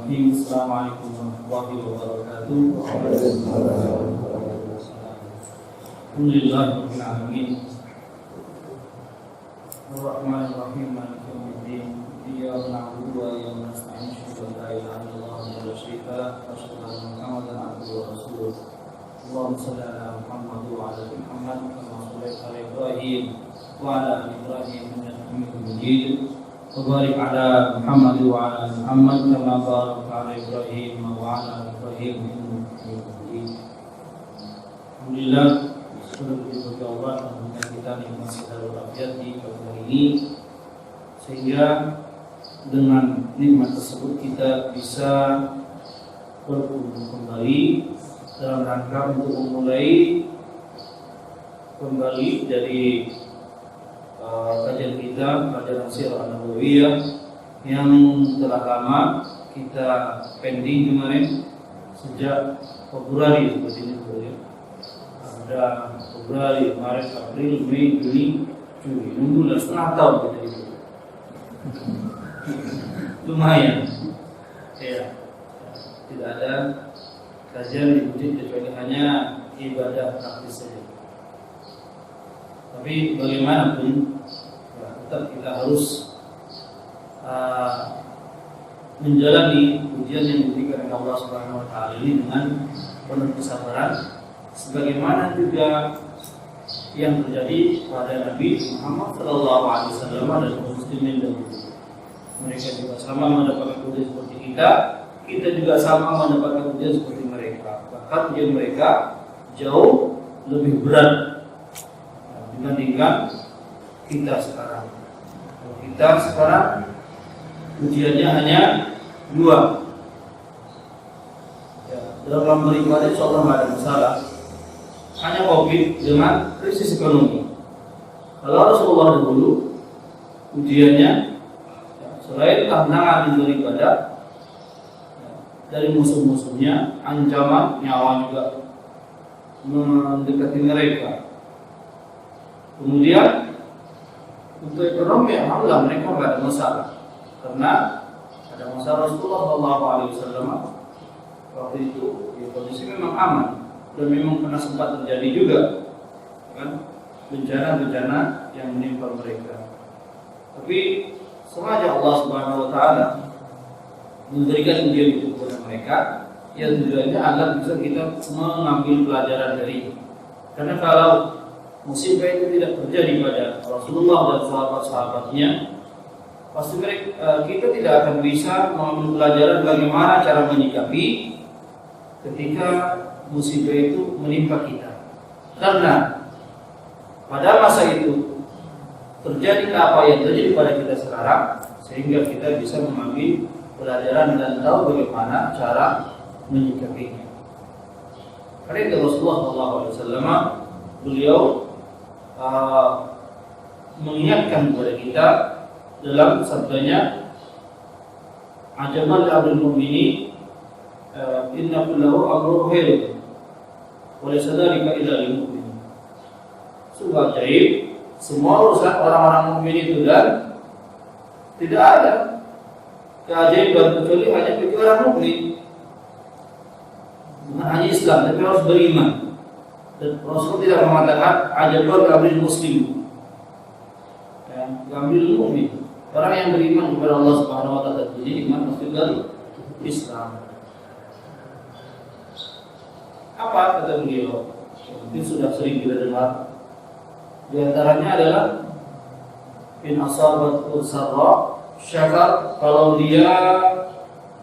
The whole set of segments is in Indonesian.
Bismillahirrahmanirrahim. Assalamualaikum warahmatullahi wabarakatuh. Alhamdulillahirabbil alamin. Ar-Rahmanir-Rahim. Maliki yaumiddin. Iyyaka na'budu wa iyyaka nasta'in. Asyhadu an la ilaha illallah wa la syarika lah. Asyhadu anna Muhammadan abduhu wa rasuluh. Allahumma shalli ala Muhammad wa ala ali Muhammad kama shallaita ala Ibrahim wa ala ali Ibrahim innaka Hamidum Majid. Barik ala Muhammad wa ala Muhammad kama barakta ala Ibrahim wa ala Ibrahim innaka Hamidum Majid. Alhamdulillah, sudah diberi Allah memberikan kita nikmat sehat walafiat di pagi hari ini, sehingga dengan nikmat tersebut kita bisa berkumpul kembali dalam rangka untuk memulai kembali dari kajian kita, kajian Sirah Nabawiyah yang telah lama kita pending kemarin sejak Februari seperti ini. Ada Februari, Maret, April, Mei, Juni, Juli, nunggu setengah tahun kita itu. Lumayan, ya. Tidak ada kajian di masjid kecuali hanya ibadah praktis saja. Tapi bagaimanapun, tetap kita harus menjalani ujian yang diberikan oleh Allah Subhanahu Wa Taala ini dengan penuh kesabaran, sebagaimana juga yang terjadi pada Nabi Muhammad SAW dan muslimin dahulu. Mereka juga sama mendapatkan ujian seperti kita juga sama mendapatkan ujian seperti mereka. Bahkan ujian mereka jauh lebih berat dibandingkan kita sekarang. Kita sekarang ujiannya hanya 2. Ya, dalam beribadah insyaallah tidak ada masalah. Hanya COVID dengan krisis ekonomi. Kalau Rasulullah dahulu ujiannya ya, selain tantangan beribadah ya, dari musuh-musuhnya, ancaman nyawa juga mendekati mereka. Kemudian untuk ekonomi, alhamdulillah mereka tidak ada masalah, karena ada masalah Rasulullah SAW waktu itu. Ya, kondisi memang aman dan memang pernah sempat terjadi juga, kan, bencana-bencana yang menimpa mereka. Tapi sengaja Allah Subhanahu Wa Taala memberikan ujian itu kepada mereka, yang tujuannya agar bisa kita mengambil pelajaran dari. Karena kalau musibah itu tidak terjadi pada Rasulullah dan sahabat-sahabatnya, pasti kita tidak akan bisa mengambil pelajaran bagaimana cara menyikapi ketika musibah itu menimpa kita. Karena pada masa itu terjadi apa yang terjadi pada kita sekarang, sehingga kita bisa mengambil pelajaran dan tahu bagaimana cara menyikapinya. Karena itu Rasulullah SAW beliau mengingatkan kepada kita dalam sabdanya, ajaban abdul mu'mini inna kullahu amruhu khair wa laysa dzalika illa lil mu'min. Sungguh ajaib, semua urusan orang-orang mukmin itu dan tidak ada keajaiban kecuali hanya bagi orang mukmin. Bukan hanya Islam, tapi harus beriman. Dan Rasul tidak mengatakan ajaban amril muslim, ya, amril mukmin. Orang yang beriman kepada Allah Subhanahu Wa Taala, jadi iman maksud dari Islam. Apa kata beliau? Mungkin sudah sering kita dengar. Di antaranya adalah in asabat usarra syakar, kalau dia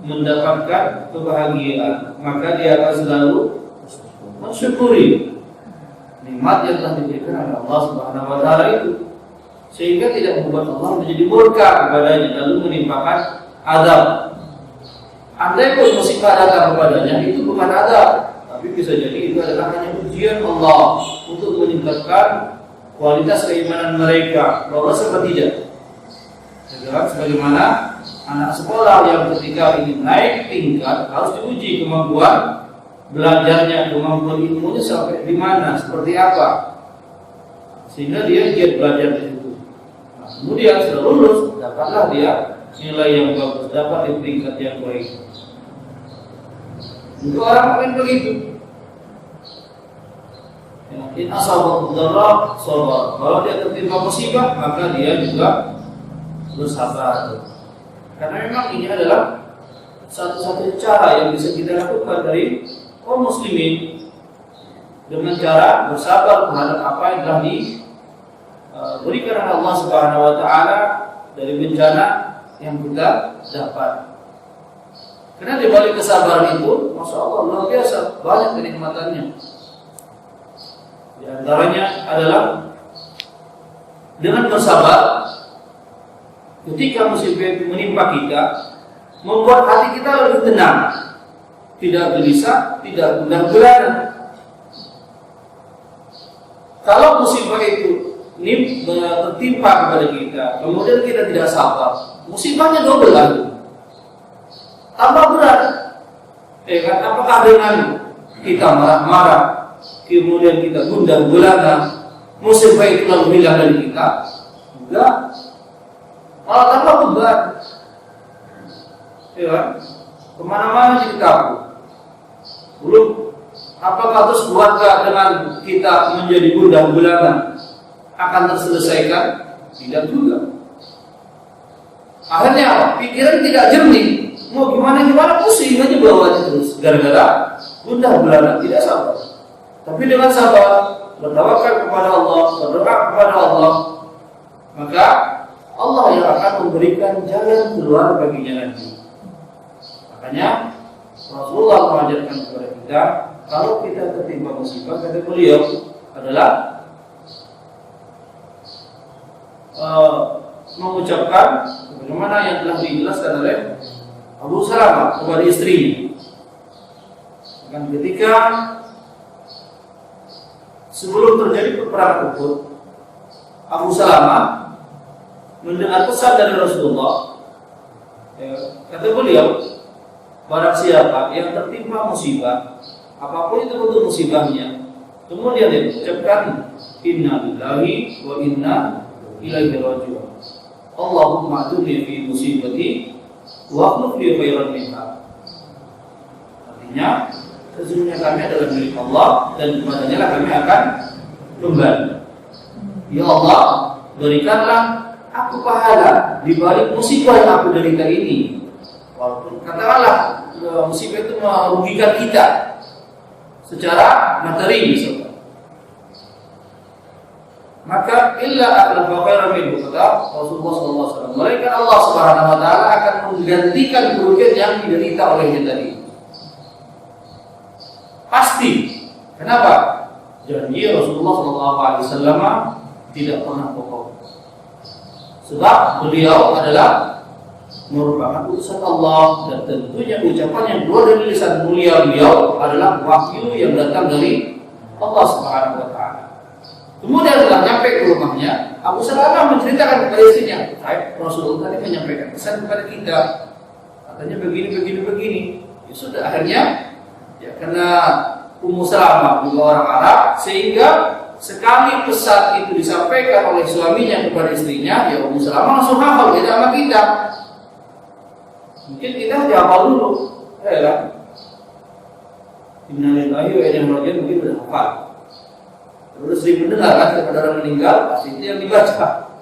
mendapatkan kebahagiaan maka dia akan selalu mensyukuri nikmat yang telah diberikan oleh Allah Subhanahu Wa Taala itu, sehingga tidak membuat Allah menjadi murka kepadanya lalu menimpakan azab. Andai pun musibah datang kepadanya, itu bukan azab, tapi bisa jadi itu adalah hanya ujian Allah untuk meningkatkan kualitas keimanan mereka, lolos atau tidak. Sebagaimana anak sekolah yang ketika ingin naik tingkat harus diuji kemampuan belajarnya, kemampuan ilmunya sampai di mana, seperti apa, sehingga dia giat belajar di situ. Kemudian setelah lulus, dapatlah dia nilai yang bagus, dapat di peringkat yang baik. Untuk orang mukmin begitu. In asabahu dharra sabar. Kalau dia tertimpa musibah, maka dia juga bersabar. Karena memang ini adalah satu-satunya cara yang bisa kita lakukan dari kaum muslimin dengan cara bersabar terhadap apa yang telah diberikan oleh Allah Subhanahu wa taala dari bencana yang kita dapat. Karena di balik kesabaran itu, Masya Allah, luar biasa banyak kenikmatannya. Di antaranya adalah dengan bersabar ketika musibah itu menimpa kita, membuat hati kita lebih tenang, tidak gelisah, tidak gundah gulana. Kalau musibah itu tertimpa kepada kita, kemudian kita tidak sabar, musibahnya double lagi, tambah berat. Apakah dengan kita marah-marah, kemudian kita gundah gulana, musibah itu lalu hilang dari kita? Enggak, malah tambah beban. Kemana-mana jadi kabur. Belum, apakah terus keluarga dengan kita menjadi gundah gulana akan terselesaikan? Tidak juga. Akhirnya apa? Pikiran tidak jernih. Mau gimana pusing aja bawaannya terus gara-gara gundah gulana, tidak sabar. Tapi dengan sabar, bertawakal kepada Allah, berdoa kepada Allah, maka Allah yang akan memberikan jalan keluar baginya nanti. Makanya Rasulullah mengajarkan kepada kita, kalau kita tertimpa musibah, kata beliau adalah mengucapkan bagaimana yang telah dijelaskan oleh Abu Salamah kepada istrinya. Dan ketika sebelum terjadi peperangan Uhud, Abu Salamah mendengar pesan dari Rasulullah. Kata beliau, barang siapa yang tertimpa musibah, apapun itu bentuk musibahnya, kemudian dia mengucapkan inna lillahi wa inna ilaihi raji'un, Allahumma ajurni fi musibati wa akhlif li khairan minha. Artinya, sesungguhnya kami adalah milik Allah dan kepadanya lah kami akan kembali. Ya Allah, berikanlah aku pahala di balik musibah yang aku derita ini. Walaupun katakanlah musibah itu merugikan kita secara materi misalnya, maka illa akhlaf khairan minhu, kata Rasulullah SAW, mereka Allah Subhanahu wa taala akan menggantikan kerugian yang diderita olehnya tadi. Pasti. Kenapa? Janji Rasulullah SAW tidak pernah bohong. Sebab beliau adalah merupakan utusan Allah, dan tentunya ucapan yang keluar dari lisan mulia beliau adalah wahyu yang datang dari Allah Subhanahu wa taala. Kemudian setelah nyampe ke rumahnya, Abu Salamah menceritakan kepada istrinya, Rasulullah tadi menyampaikan pesan kepada kita, katanya begini. Ya sudah, akhirnya ya karena Ummu Salamah juga orang Arab, sehingga sekali pesan itu disampaikan oleh suaminya kepada istrinya, ya Ummu Salamah langsung hafal, beda sama kita. Mungkin kita hafal dulu, inna lillahi wa inna ilaihi raji'un, mungkin sudah hafal. Terus sering mendengar kan kepada orang meninggal, pasti itu yang dibaca.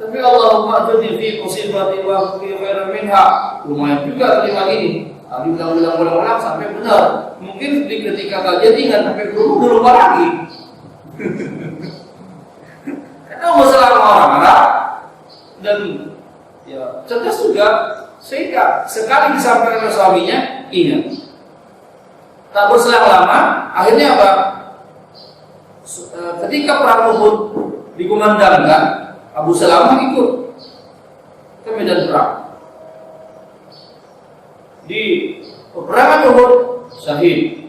Tapi Allahumma ajurni fi musibati wa fi khairan minha, lumayan juga kalimat ini. Diulang-ulang sampai benar. Mungkin di ketika kajian ingat sampai lupa lagi. Karena masalah orang Arab dan ya cerdas juga, sehingga sekali disampaikan oleh suaminya ingat. Tak berselang lama, akhirnya apa? Ketika perang Uhud dikumandangkan, Abu Salamah ikut ke medan perang. Di peperangan Uhud syahid.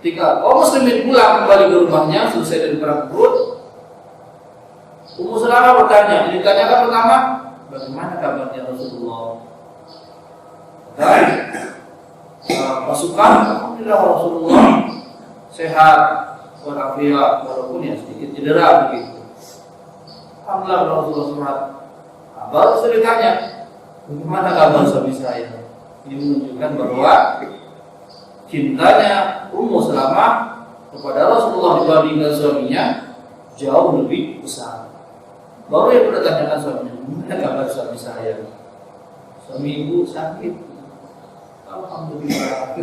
Ketika kaum muslimin pulang kembali ke rumahnya selesai dari perang Uhud, Ummu Salamah bertanya, ditanyakan pertama, bagaimana kabarnya Rasulullah? Dan pasukan, alhamdulillah Rasulullah sehat walafiat, walaupun ya sedikit cedera begitu. Alhamdulillah Rasulullah sehat. Baru saya ditanya, bagaimana kabar suami saya? Ini menunjukkan bahwa cintanya Ummu Salamah kepada Rasulullah dibandingkan suaminya jauh lebih besar. Baru yang pernah tanyakan suaminya, "Gimana kabar suami saya?" "Suami ibu sakit." "Alhamdulillah."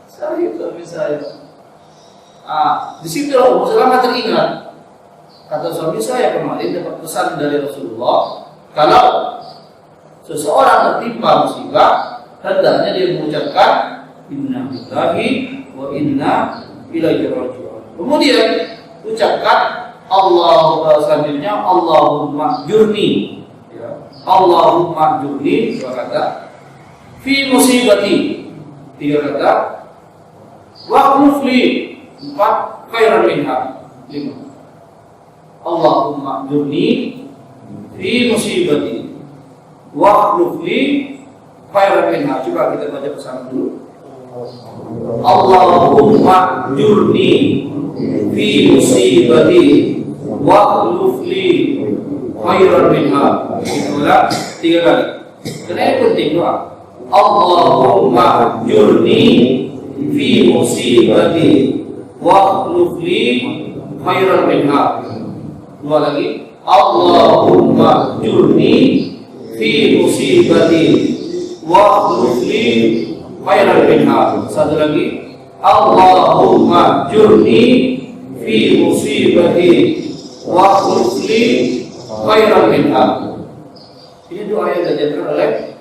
Sakit suami saya. Di situ Ummu Salamah teringat. Kata suami saya kemarin dapat pesan dari Rasulullah, kalau seseorang tertimpa musibah, hendaknya dia mengucapkan inna lillahi wa inna ilaihi raji'un. Kemudian ucapkan selanjutnya Allahumma jurni, ya. Allahumma jurni, dua kata, fi musibati, tiga kata, wa khufli, empat, khairan minha, lima. Allahumma jurni fi musibati wa khufli khairan minha. Coba kita baca bersama dulu. Allahumma jurni fi musibati wa khufli khairan minha. Kita ulang 3 kali. Karena ini penting doa. Allahumma jurni fi musibati wa khufli khairan minha. Dua lagi. Allahumma jurni fi musibati wa khufli khairan minha. Satu lagi. Allahumma jurni fi musibati wa khufli khairan minha. Ini doa yang diajarkan oleh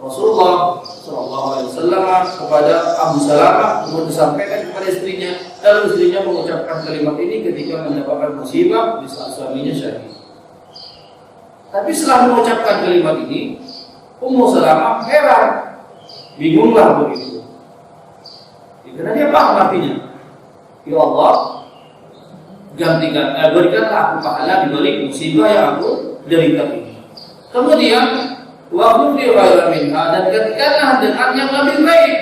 Rasulullah SAW kepada Abu Salamah, kemudian disampaikan kepada istrinya, lalu istrinya mengucapkan kalimat ini ketika mendapatkan musibah di saat suaminya syahid. Tapi setelah mengucapkan kalimat ini, Ummu Salamah heran, bingunglah begitu. Karena dia paham artinya. Ya Allah, berikanlah aku pahala di balik musibah yang aku derita ini. Kemudian wa khufli khairan minha, dan gantikanlah dengan yang lebih baik.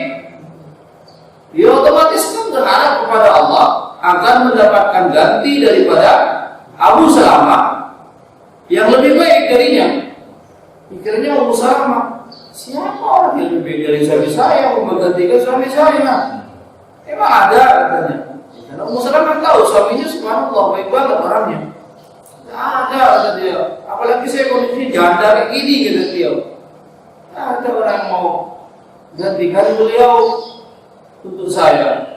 Dia otomatis kan berharap kepada Allah akan mendapatkan ganti daripada Abu Salamah yang lebih baik darinya. Pikirnya Abu Salamah, siapa orang yang lebih baik dari suami saya yang menggantikan suami saya? Emang ada katanya. Karena Abu Salamah tahu suaminya subhanallah baik banget orangnya. Ada kata dia. Apalagi saya kondisi janda kayak gini kata dia. Ada orang yang mau gantikan beliau untuk saya.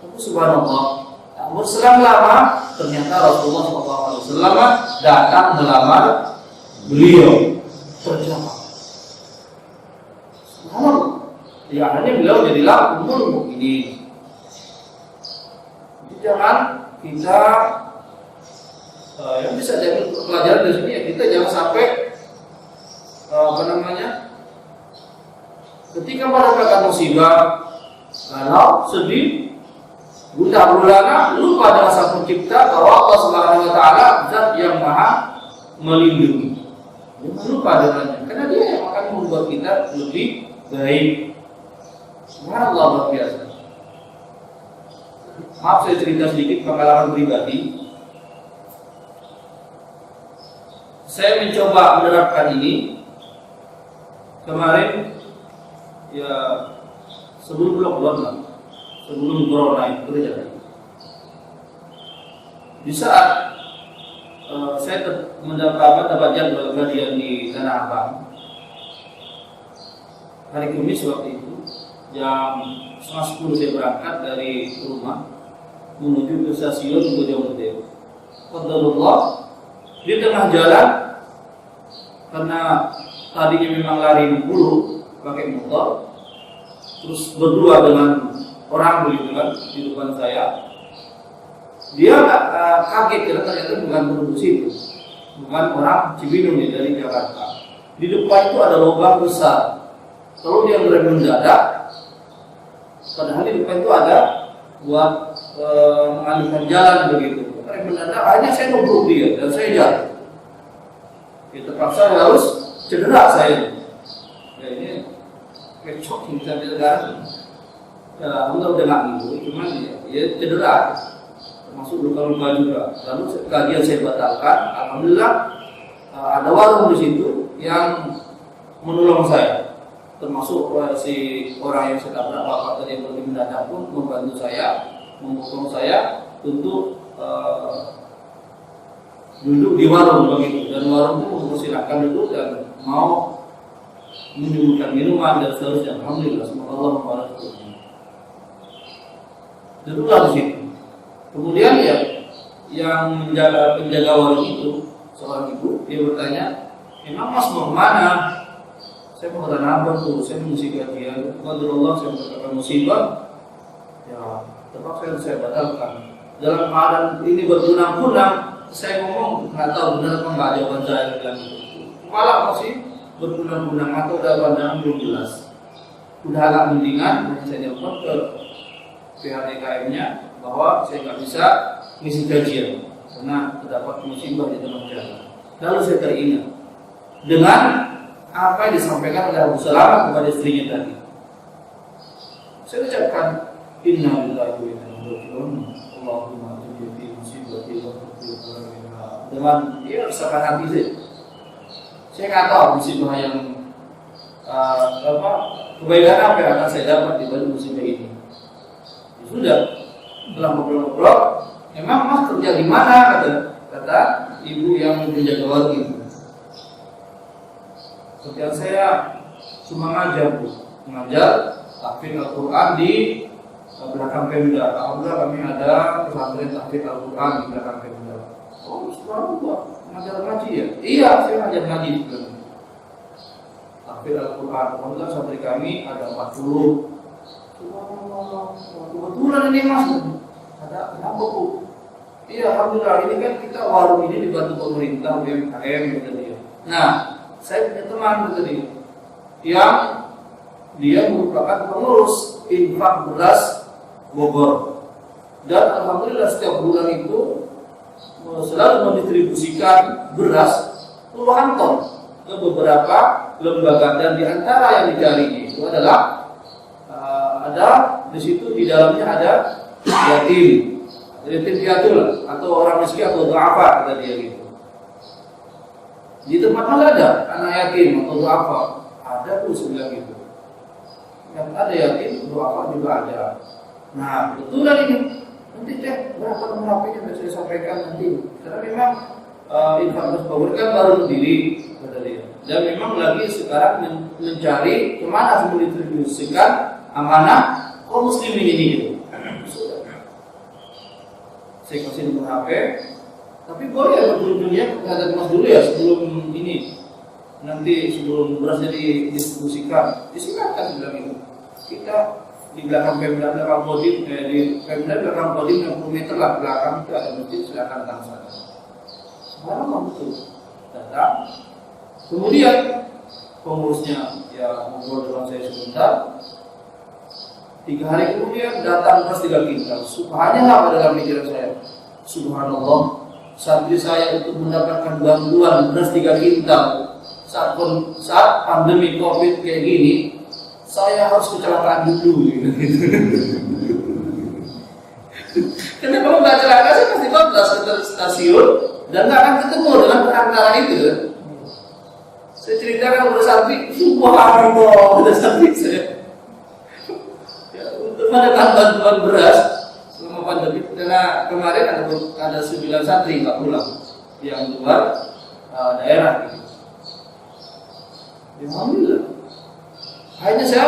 Tapi subhanallah, berselang lama ternyata Rasulullah SAW datang melamar beliau. Terjawab. Subhanallah. Ya akhirnya beliau jadilah ummul mukminin. Jangan kita yang bisa diambil pelajaran dari sini ya, kita jangan sampai ketika mendapatkan musibah, kalau sedih, gundah gulana, lupa dengan Sang Pencipta bahwa Allah Subhanahu Wa Taala zat yang maha melindungi. Jangan lupa dengannya, karena dia yang akan membuat kita lebih baik. Subhanallah, luar biasa. Maaf saya cerita sedikit pengalaman pribadi. Saya mencoba menerapkan ini kemarin, ya sebelum lockdown, sebelum corona itu terjadi. Di saat saya mendapat jadwal kajian di Tanah Abang, hari Kamis waktu itu, jam 9:30 saya berangkat dari rumah menuju ke stasiun Bojonggede. Qadarullah, di tengah jalan, karena tadinya memang lari 60 pakai motor, terus berdua dengan orang begitu kan di depan saya, dia kaget karena ternyata bukan penduduk situ, bukan orang Cibinong dari Jakarta. Di depan itu ada lubang besar, lalu dia berani mendadak, padahal di depan itu ada buat mengalihkan jalan begitu. Karena mendadak, akhirnya saya nubruk dia dan saya jatuh. Ya, terpaksa harus cedera saya. Ya, ini kecok yang saya bilang. Ya, udah nggak gitu, cuman ya cedera, termasuk luka-luka juga. Lalu kajian saya batalkan. Alhamdulillah ada warung di situ yang menolong saya, termasuk si orang yang saya tabrak bapak tadi yang pergi mendadak pun membantu saya, memukul saya untuk duduk di warung begitu, dan warung itu mempersilahkan duduk dan mau menyuguhkan minuman dan seterusnya. Alhamdulillah, semoga Allah membalasnya. Duduklah di situ. Kemudian ya, yang penjaga warung itu seorang ibu, dia bertanya, "Emang Mas mau kemana?" "Saya mau tanah tuh, saya mengisi gajian. Qadarullah, saya mendapatkan musibah. Ya, terpaksa saya batalkan. Dalam keadaan ini berkunang-kunang, saya ngomong nggak tahu benar apa nggak jawaban saya bilang itu. Malah masih berkunang-kunang atau jawaban belum jelas. Udah agak mendingan, saya telepon ke pihak DKM-nya bahwa saya nggak bisa ngisi gajian karena terdapat musibah di tengah jalan. Lalu saya teringat dengan apa yang disampaikan oleh Abu Salamah kepada istrinya tadi. Saya ucapkan inna lillahi wa inna ilaihi raji'un. Allahumma ajirni fi musibati wa qina dengan dia resapan hati saya. Saya nggak tahu musibah yang kebaikan apa yang akan saya dapat di balik musibah ini. Ya sudah, setelah ngobrol-ngobrol, "Emang Mas kerja di mana?" kata ibu yang menjaga warung itu. "Kerjaan saya cuma ngajar, Bu. Mengajar tahfidz Al-Quran di belakang Pemda. Alhamdulillah kami ada pesantren tahfidz Al-Quran di belakang Pemda." "Oh, subhanallah, ngajar ngaji ya?" "Iya, saya ngajar ngaji juga. Tahfidz Al-Quran. Alhamdulillah santri kami ada 40. Subhanallah, kebetulan ini Mas." "Ada kenapa, Bu?" "Iya, alhamdulillah ini kan kita warung ini dibantu pemerintah UMKM," kata dia. "Nah, saya punya teman," kata dia, "yang dia merupakan pengurus infak beras Bogor. Dan alhamdulillah setiap bulan itu selalu mendistribusikan beras puluhan ton ke beberapa lembaga, dan di antara yang dicari itu adalah ada di situ di dalamnya ada yatim piatu atau orang miskin atau du'afa," kata dia gitu. "Di tempat mana ada anak yatim atau du'afa?" "Ada tuh," sebelah gitu. "Yang ada yatim, du'afa juga ada." "Nah, kebetulan ini nanti berapa nomor HP-nya bisa saya sampaikan nanti. Karena memang infak Bogor kan baru berdiri," kata dia. "Dan memang lagi sekarang mencari kemana harus mendistribusikan amanah kaum muslimin ini." Gitu. Saya kasih nomor HP, "Tapi boleh berkunjungnya ke Mas dulu ya sebelum ini, nanti sebelum berasnya didistribusikan." "Disilakan," bilang itu. "Kita di belakang Pemda, belakang Kodim, di Pemda belakang Kodim 60 meter lah belakang itu ada masjid, silakan datang sana." Subhanallah, betul. Datang. Kemudian pengurusnya ya ngobrol dengan saya sebentar. 3 hari kemudian datang beras 3 kintal. Subhanallah, pada dalam pikiran saya, subhanallah, santri saya untuk mendapatkan bantuan beras 3 kintal saat pandemi COVID kayak gini, saya harus kecelakaan dulu gitu. Kenapa nggak celaka? Saya pasti bablas ke stasiun dan nggak akan ketemu dengan perantara itu. Saya ceritakan kepada santri, subhanallah, pada santri saya. Mendapat bantuan beras selama pandemi, karena kemarin ada 9 santri nggak pulang yang luar daerah gitu. Alhamdulillah. Akhirnya saya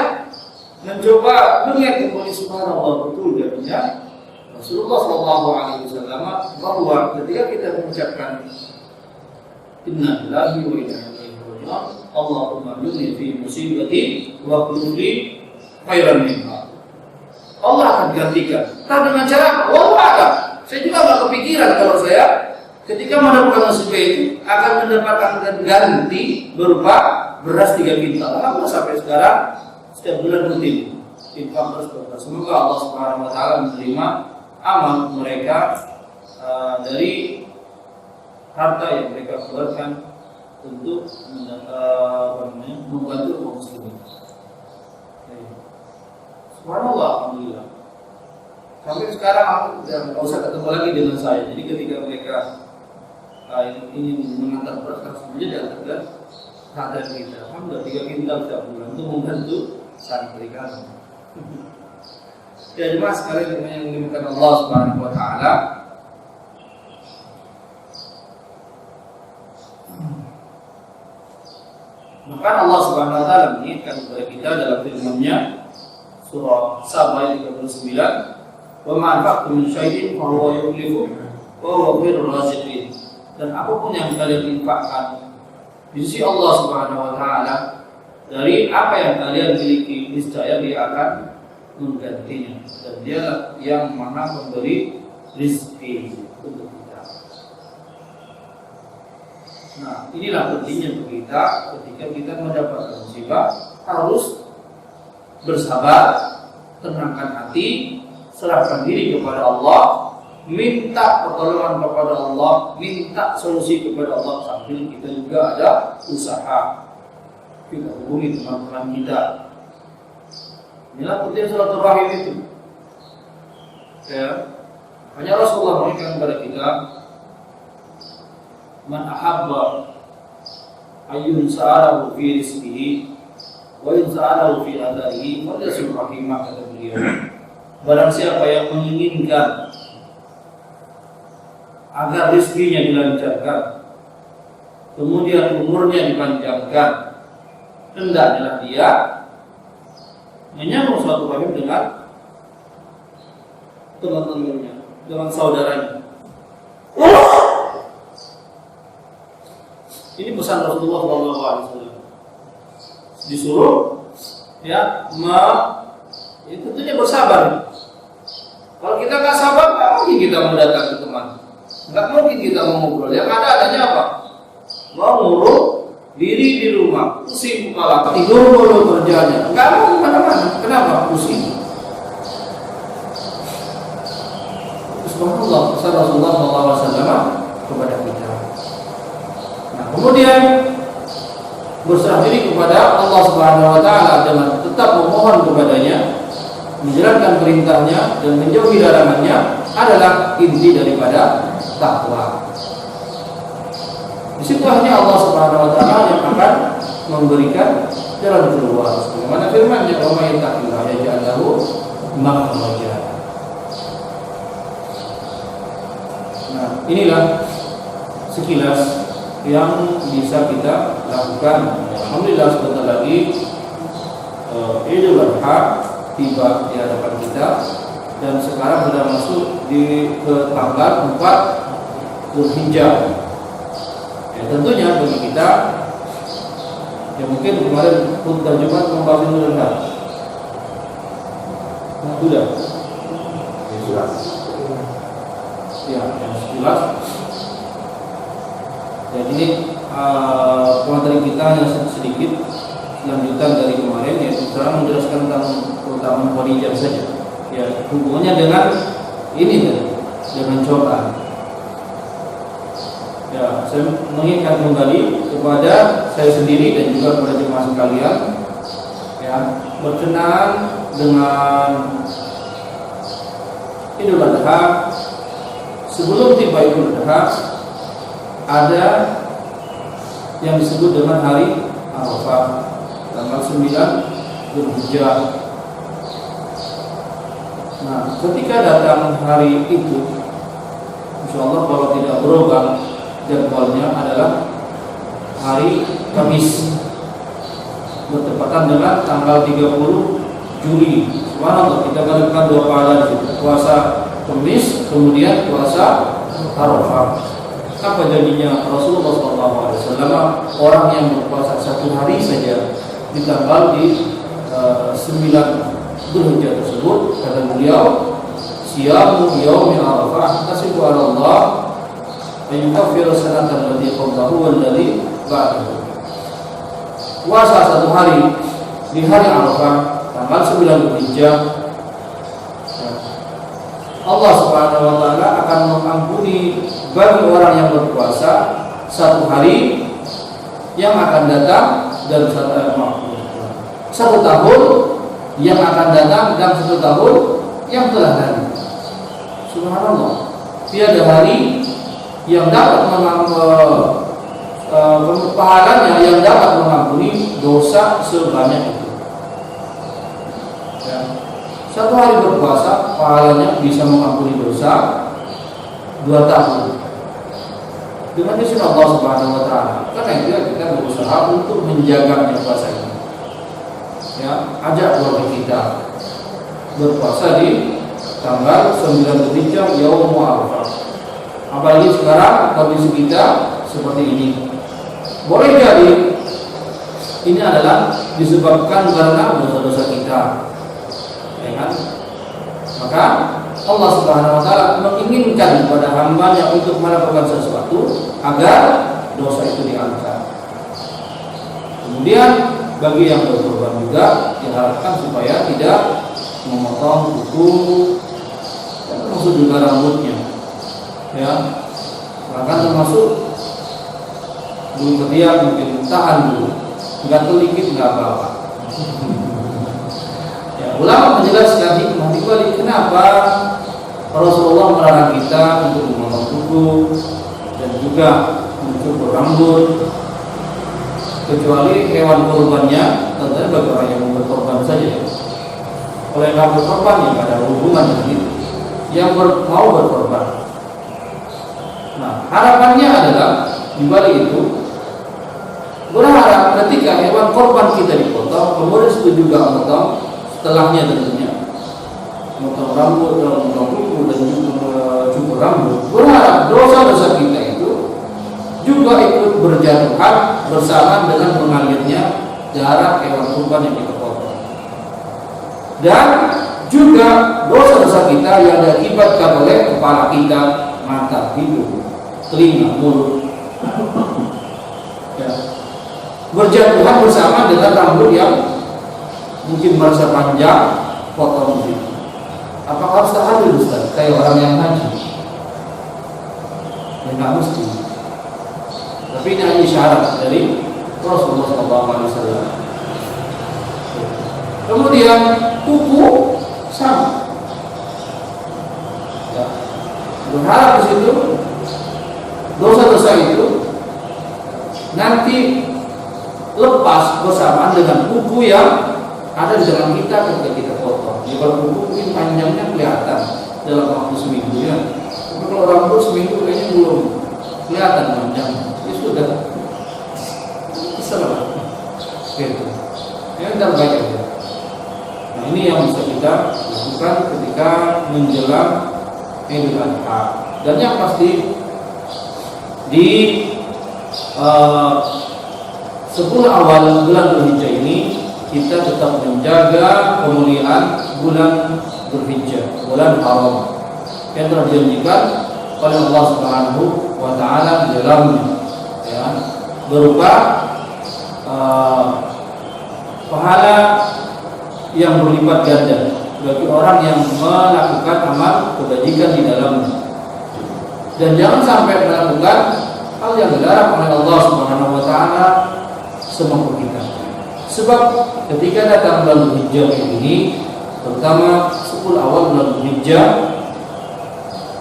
mencoba mengingat kembali, subhanallah, betul jadinya Rasulullah SAW bahwa ketika kita mengucapkan inna lillahi wa inna ilaihi raji'un, Allahumma ajirni fi musibati wa akhlif li khairan minha, Allah akan gantikan. Tapi dengan cara apa? Wallahu a'lam. Saya juga nggak kepikiran kalau saya ketika mendapatkan musibah itu akan mendapatkan ganti berupa beras 3 kintal. Alhamdulillah sampai sekarang setiap bulan rutin infak beras. Semoga Allah Subhanahu Wa Taala menerima amal mereka dari harta yang mereka keluarkan untuk membantu kaum muslimin. Subhanallah, alhamdulillah. Sampai sekarang aku tidak usah ketemu lagi dengan saya. Jadi ketika mereka ingin mengantar beras, langsung saja diantar ke sadar kita. Alhamdulillah 3 kintal setiap bulan itu membantu santri kami. Ya jemaah sekalian yang dimuliakan Allah Subhanahu wa taala. Maka Allah Subhanahu wa taala mengingatkan kepada kita dalam firman-Nya surah Saba ayat 39, "Wa ma anfaqtum min syai'in fa huwa yukhlifu wa huwa khairur raziqin." Dan apapun yang kalian infakkan di sisi Allah Subhanahu wa taala dari apa yang kalian miliki, niscaya Dia akan menggantinya, dan Dia yang Maha Pemberi rezeki untuk kita. Nah, inilah pentingnya untuk kita ketika kita mendapatkan musibah harus bersabar, tenangkan hati, serahkan diri kepada Allah, minta pertolongan kepada Allah, minta solusi kepada Allah, sambil kita juga ada usaha. Kita hubungi teman-teman kita. Inilah penting silaturahim itu. Ya, hanya Rasulullah mengingatkan kepada kita, "Man ahabba ayyun sa'alahu fi rizqihi wa in sa'alahu fi adarihi falyasir rahimah," kata beliau. Barang siapa yang menginginkan agar rezekinya dilancarkan, kemudian umurnya dipanjangkan, hendaklah dia menyambung suatu rahim dengan teman-temannya, dengan saudaranya. Ini pesan Rasulullah SAW. Disuruh ya, tentunya bersabar. Kalau kita nggak sabar, nggak mungkin kita mendatangi teman, nggak mungkin kita mau ngobrol. Yang ada adanya apa? Mau ngurus diri di rumah, pusing kepala, tidur mulu kerjanya, nggak mau kemana-mana. Kenapa? Pusing. Subhanallah, pesan Rasulullah SAW kepada kita. Nah, kemudian berserah diri kepada Allah Subhanahu wa taala dengan tetap memohon kepadanya, menjalankan perintahnya dan menjauhi larangannya adalah inti daripada takwa. Di situ hanya Allah Subhanahu wa taala yang akan memberikan jalan keluar. Sebagaimana firman-Nya, "Wa may yattaqillaha yaj'al lahu makhraja." Nah, inilah sekilas yang bisa kita lakukan. Alhamdulillah sebentar lagi Idul Adha tiba di hadapan kita, dan sekarang sudah masuk di tanggal 4 Zulhijjah. Ya, tentunya bagi kita ya, mungkin kemarin khutbah Jumat membahas Idul Adha. Nah, sudah. Ya, yang jelas. Ya, ini materi kita hanya sedikit lanjutan dari kemarin, yaitu sekarang menjelaskan tentang keutamaan Khadijah saja. Ya, hubungannya dengan ini dengan cobaan. Ya, saya mengingatkan kembali kepada saya sendiri dan juga kepada jemaah sekalian, ya, berkenaan dengan Idul Adha. Sebelum tiba Idul Adha, ada yang disebut dengan hari Arafah, tanggal 9 Zulhijjah. Nah, ketika datang hari itu, insyaallah kalau tidak berubah jadwalnya adalah hari Kamis, bertepatan dengan tanggal 30 Juli. Subhanallah, kita kalikan 2 pahala di situ. Puasa Kamis, kemudian puasa Arafah. Apa jadinya Rasulullah SAW? Orang yang berpuasa 1 hari saja di tanggal di 9 Zulhijjah tersebut, kata beliau, "Siyamu yaumi Arafah tasibu 'ala Allah ayukaffiru sanatan allati qablahu wal ladzi ba'dahu." Puasa 1 hari di hari Arafah tanggal 9 Zulhijjah, Allah Subhanahu wa taala akan mengampuni bagi orang yang berpuasa 1 hari yang akan datang dan 1 tahun yang akan datang dan 1 tahun yang telah lalu. Subhanallah, tiada hari yang dapat pahalanya yang dapat mengampuni dosa sebanyak itu. Ya. Satu hari berpuasa pahalanya bisa mengampuni dosa 2 tahun. Dengan izin Allah Subhanahu wa taala. Karena itu kita berusaha untuk menjaga puasa ini. Ya, ajak keluarga kita berpuasa di tanggal 9 Dzulhijjah Yaumul Arafah. Apalagi sekarang kondisi kita seperti ini. Boleh jadi ini adalah disebabkan karena dosa-dosa kita. Ya kan? Maka Allah Subhanahu wa taala menginginkan kepada hamba-Nya untuk melakukan sesuatu agar dosa itu diangkat. Kemudian bagi yang berkorban juga diharapkan supaya tidak memotong kuku dan termasuk juga rambutnya. Ya. Bahkan termasuk belum ketiak mungkin tahan dulu. Enggak telikit enggak apa-apa. Ya, ulama menjelaskan hikmah dibalik kenapa Rasulullah melarang kita untuk memotong kuku dan juga mencukur rambut, kecuali hewan kurbannya tentunya bagi orang yang mau berkorban saja. Oleh yang berkorban yang ada hubungan dengan itu, yang mau berkorban. Nah, harapannya adalah di balik itu berharap ketika hewan korban kita dipotong, kemudian itu juga memotong setelahnya tentunya memotong rambut, memotong kuku dan juga cukur rambut. Berharap dosa-dosa kita itu juga ikut berjatuhan bersama dengan mengalirnya darah hewan kurban yang kita potong. Dan juga dosa-dosa kita yang diakibatkan oleh kepala kita, mata, hidung, telinga, mulut. Ya. Berjatuhan bersama dengan rambut yang mungkin merasa panjang, potong begitu. Apakah harus tahlil Ustaz? Kayak orang yang haji? Ya nggak mesti. Tapi ini hanya syarat dari Rasulullah SAW. Kemudian kuku sama. Ya. Berharap di situ dosa-dosa itu nanti lepas bersamaan dengan kuku yang ada di dalam kita ketika kita potong. Jadi kalau kuku mungkin panjangnya kelihatan dalam waktu seminggu ya. Tapi kalau rambut seminggu kayaknya belum kelihatan panjangnya. Ya sudah, terserah. Gitu. Yang terbaik aja. Nah ini yang bisa kita lakukan ketika menjelang Idul Adha. Dan yang pasti di 10 awal bulan Dzulhijjah ini kita tetap menjaga kemuliaan bulan Dzulhijjah, bulan haram yang telah dijanjikan oleh Allah Subhanahu wa taala di dalamnya, ya, berupa pahala yang berlipat ganda bagi orang yang melakukan amal kebajikan di dalamnya. Dan jangan sampai melakukan hal yang dilarang oleh Allah Subhanahu wa taala semampu kita. Sebab ketika datang bulan Dzulhijjah ini, terutama 10 awal bulan Dzulhijjah,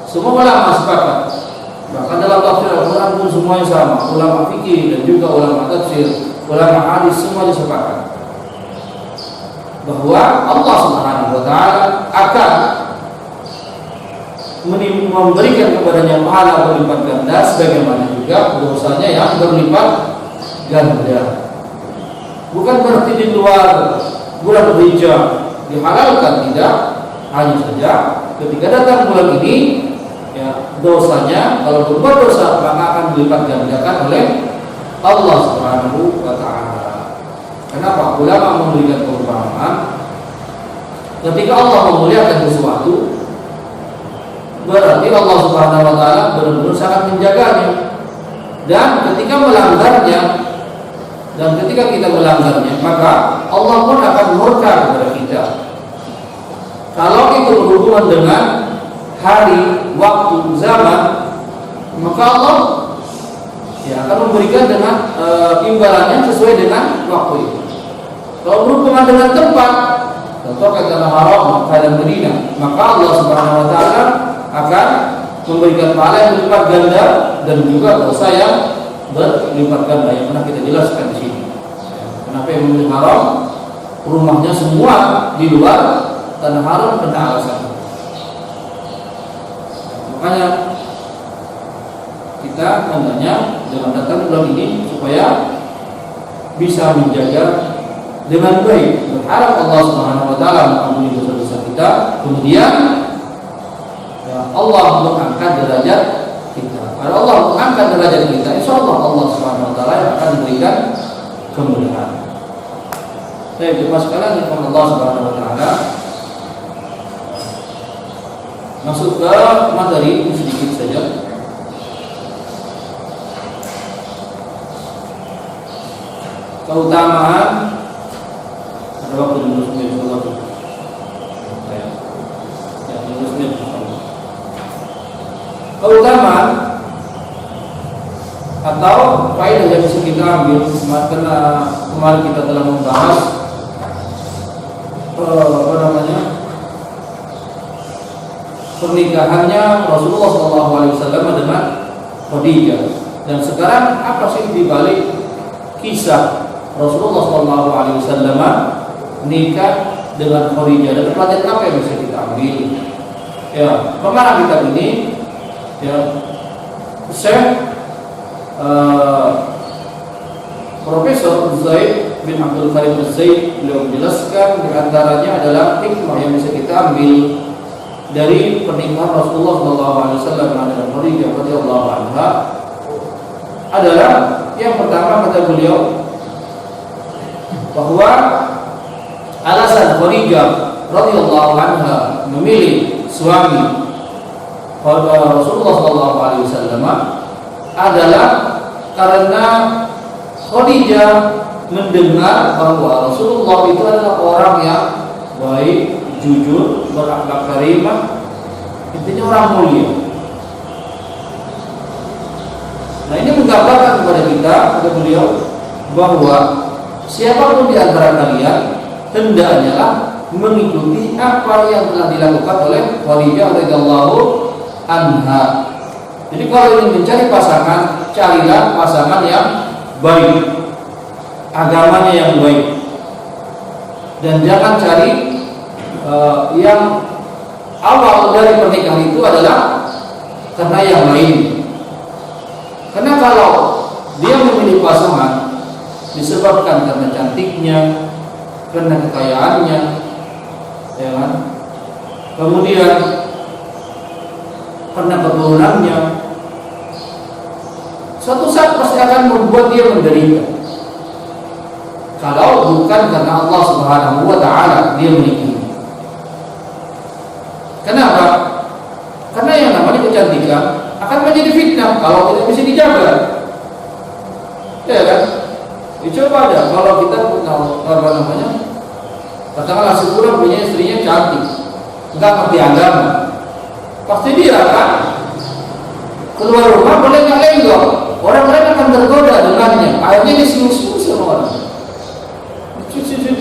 semua ulama sepakat. Bahkan dalam tafsir Al-Quran pun semuanya sama. Ulama fikih dan juga ulama tafsir, ulama hadis semuanya sepakat bahwa Allah Subhanahu wa taala akan memberikan kepadanya pahala berlipat ganda, sebagaimana juga dosanya yang berlipat ganda. Bukan berarti di luar bulan Dzulhijjah dihalalkan, tidak. Hanya saja ketika datang bulan ini, ya, dosanya kalau berbuat dosa maka akan dilipat gandakan oleh Allah Subhanahu wa taala. Kenapa? Ulama memberikan perumpamaan ketika Allah memuliakan sesuatu, berarti Allah Subhanahu wa taala benar-benar sangat menjaganya. Dan ketika melanggarnya, dan ketika kita melanggarnya, maka Allah pun akan murka kepada kita. Kalau itu berhubungan dengan hari, waktu, zaman, maka Allah ya akan memberikan dengan imbalannya sesuai dengan waktu itu. Kalau berhubungan dengan tempat, contoh kata Haram, kata Madinah, maka Allah Subhanahu wa taala akan memberikan pahala yang berlipat ganda dan juga dosa yang berlipat ganda yang pernah kita jelaskan di sini. Kenapa yang Masjidil Haram rumahnya semua di luar tanah haram kena alasan. Makanya kita hendaknya dengan datang bulan ini supaya bisa menjaga dengan baik, berharap Allah Subhanahu wa taala mengampuni dosa-dosa kita, kemudian ya Allah mengangkat derajat kita. Kalau Allah mengangkat derajat kita, insyaallah Allah Subhanahu wa taala akan memberikan kemudahan. Saya jemaah sekalian yang Allah Subhanahu wa taala, masuk ke materi sedikit saja. Keutamaan ada waktu dulu sendiri keutamaan atau faedah yang bisa kita ambil karena kemarin kita telah membahas pernikahannya Rasulullah SAW dengan Khadijah, dan sekarang apa sih dibalik kisah Rasulullah SAW nikah dengan Khadijah, dan pelajaran apa yang bisa kita ambil? Ya, pemarah kitab ini ya Syekh Profesor Zaid bin Abdul Karim Zaid, beliau menjelaskan diantaranya adalah hikmah yang bisa kita ambil dari pernikahan Rasulullah SAW dengan Khadijah radhiyallahu anha adalah yang pertama, kata beliau, bahwa alasan Khadijah radhiyallahu anha memilih suami Rasulullah SAW adalah karena Khadijah mendengar bahwa Rasulullah itu adalah orang yang baik, jujur, berakhlak karimah, intinya orang mulia. Nah, ini menggambarkan kepada kita, kata beliau, bahwa siapapun di antara kalian hendaknya mengikuti apa yang telah dilakukan oleh Khadijah radhiyallahu anha. Jadi kalau ingin mencari pasangan, carilah pasangan yang baik, agamanya yang baik, dan jangan cari yang awal dari pernikahan itu adalah karena yang lain. Karena kalau dia memilih pasangan disebabkan karena cantiknya, karena kekayaannya, ya kan? Kemudian karena keturunannya, suatu saat pasti akan membuat dia menderita. Kalau bukan karena Allah Subhanahu wa taala dia menikah. Kenapa? Karena yang namanya kecantikan akan menjadi fitnah kalau tidak bisa dijaga. Ya kan? Coba aja kalau kita apa namanya, katakanlah sebulan punya istrinya cantik, enggak ngerti agama, pasti dia akan keluar rumah boleh nggak lenggok, orang lain akan tergoda dengannya, akhirnya disius-sius sama orang,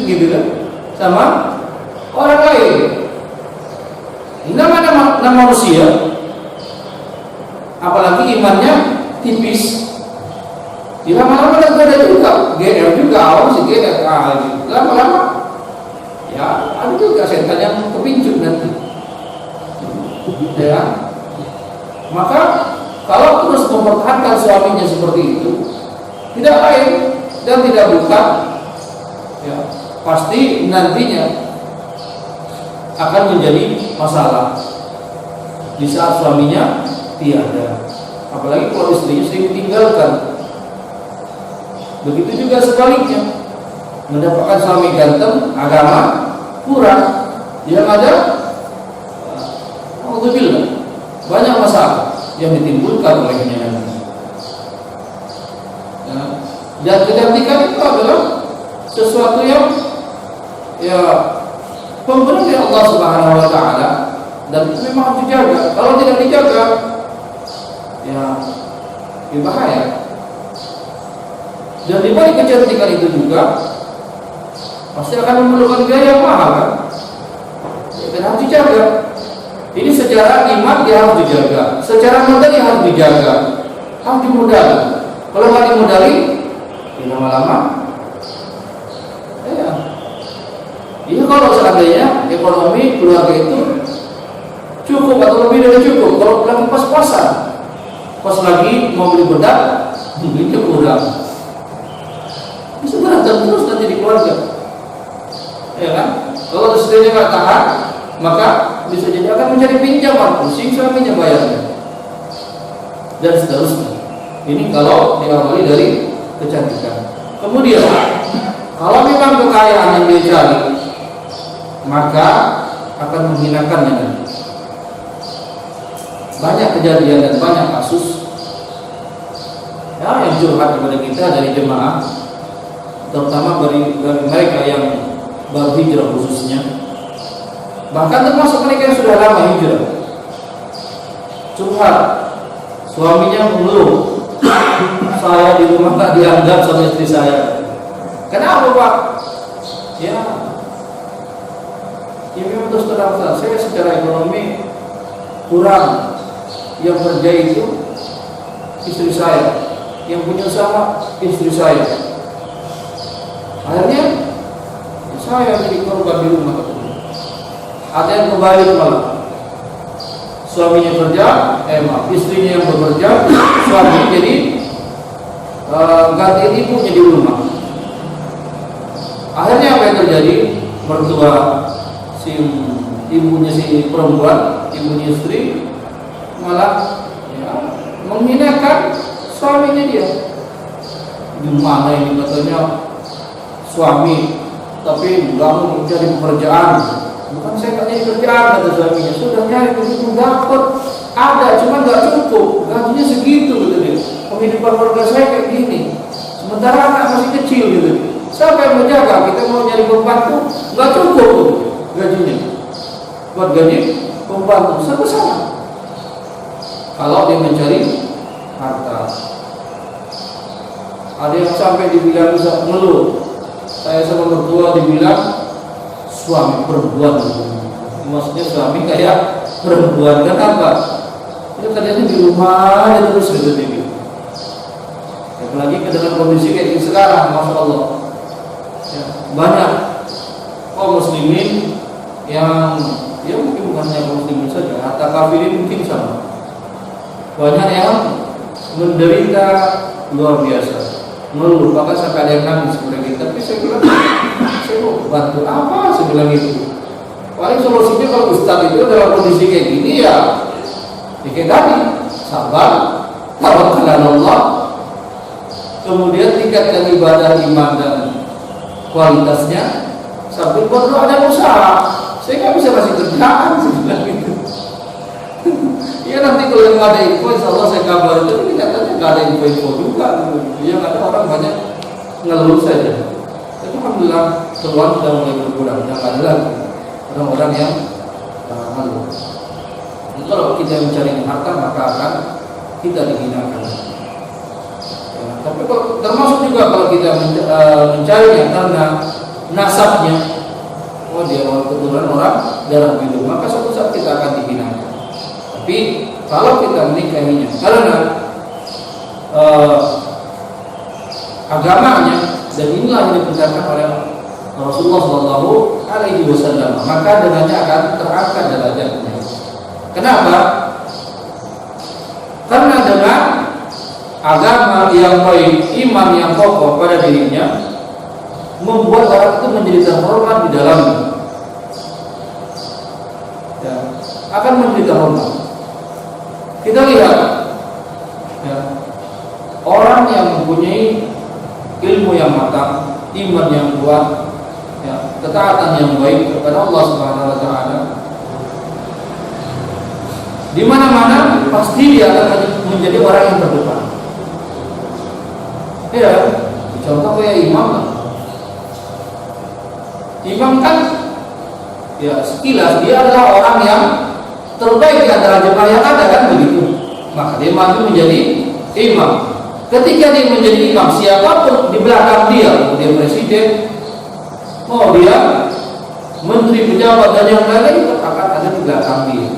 gitu kan, sama orang lain. Ini nama manusia, apalagi imannya tipis. Di lama-lama tergoda juga, GR juga, awam sih GR, lama-lama ya ada juga setan yang kepincut nanti. Ya, maka kalau terus mempertahankan suaminya seperti itu, tidak lain dan tidak bukan, ya pasti nantinya akan menjadi masalah di saat suaminya tiada. Apalagi kalau istrinya sering ditinggalkan. Begitu juga sebaliknya, mendapatkan suami ganteng, agama kurang, yang ada alhamdulillah banyak masalah yang ditimbulkan olehnya. Dan kecantikan itu adalah sesuatu yang ya pemberi Allah Subhanahu wa taala, dan itu memang harus dijaga. Kalau tidak dijaga, ya bahaya. Dan di balik kecantikan itu juga pasti akan memerlukan biaya yang mahal, kan? Dan harus dijaga. Ini secara iman dia harus dijaga, secara materi harus dijaga, harus dimudahkan. Kalau nggak dimodali, ya lama-lama, ya. Iya kalau seandainya ekonomi keluarga itu cukup atau lebih dari cukup, kalau lagi pas-pasan, pas lagi mau beli bedak, duitnya kurang, bisa berantem terus nanti di keluarga, ya kan? Kalau istrinya nggak tahan, maka bisa jadi akan mencari pinjaman, pusing suaminya bayarnya, dan seterusnya. Ini kalau diawali dari kecantikan. Kemudian kalau memang kekayaan yang dia cari, maka akan menghinakannya nanti. Banyak kejadian dan banyak kasus ya yang curhat kepada kita dari jemaah, terutama dari mereka yang baru hijrah khususnya, bahkan termasuk mereka yang sudah lama hijrah. Curhat, suaminya mengeluh, saya di rumah tak dianggap sama istri saya. Kenapa Pak? Ya memang terus terang saya secara ekonomi kurang. Yang kerja itu istri saya, yang punya usaha istri saya. Akhirnya saya jadi korban di rumah. Ada yang kembali malah suaminya kerja, istrinya yang bekerja, suami jadi gantiin ibunya di rumah. Akhirnya apa yang terjadi? Mertua ibunya si perempuan, ibunya istri malah ya, menghinakan suaminya dia. Gimana ini katanya suami, tapi nggak mau mencari pekerjaan. Bukan saya nggak nyari kerjaan kata suaminya, sudah nyari begitu dapat ada, cuma nggak cukup, gajinya segitu gitu dia. Penghidupan keluarga saya kayak gini, sementara anak masih kecil gitu. Siapa yang menjaga? Kita mau nyari pembantu, nggak cukup tuh gajinya. Buat gaji pembantu sama-sama. Kalau dia mencari harta, ada yang sampai dibilang bisa ngeluh. Saya sama mertua dibilang suami perempuan, maksudnya suami kayak perempuan. Kenapa? Dia kerjanya di rumah aja terus gitu dia. Apalagi dengan kondisi kayak gini sekarang, masya Allah, ya, banyak kaum muslimin yang ya mungkin bukan hanya kaum muslimin saja, hatta kafirin mungkin sama. Banyak yang menderita luar biasa, mengeluh, bahkan sampai ada yang nangis kepada kita. Tapi saya bilang, saya mau bantu apa? Saya bilang itu. Paling solusinya kalau Ustaz itu dalam kondisi kayak gini ya kayak tadi, sabar, tawakal Allah, kemudian tingkatkan ibadah, iman dan kualitasnya, sambil berdoa dan usaha. Saya nggak bisa kasih kerjaan, saya bilang gitu. Ya nanti kalau yang nggak ada info, insya Allah saya kabar. Tapi katanya nggak ada info juga. Yang ada orang banyak ngeluh saja. Tapi alhamdulillah keluhan sudah mulai berkurang. Yang ada lagi orang-orang yang ngeluh. Kalau kita mencari harta maka akan kita dihinakan. Ya, tapi kalau, termasuk juga kalau kita mencarinya karena nasabnya, oh dia keturunan orang darah biru, maka suatu saat kita akan dihinakan. Tapi kalau kita menikahinya karena agamanya, dan inilah yang diperintahkan oleh Rasulullah SAW, maka dengannya akan terangkat derajatnya. Kenapa? Karena dengan agama yang baik, iman yang kokoh pada dirinya, membuat orang itu menjadi terhormat di dalamnya. Ya, akan menjadi terhormat. Kita lihat ya, orang yang mempunyai ilmu yang matang, iman yang kuat, ya, ketaatan yang baik kepada Allah Subhanahu wa taala, di mana-mana pasti dia akan menjadi orang yang terdepan. Ya, contoh kayak imam lah. Imam kan ya sekilas dia adalah orang yang terbaik di antara jemaah yang ada, kan begitu. Maka dia maju menjadi imam. Ketika dia menjadi imam, siapapun di belakang dia, mau dia presiden, mau dia menteri, pejabat dan yang lain, tetap akan ada di belakang dia.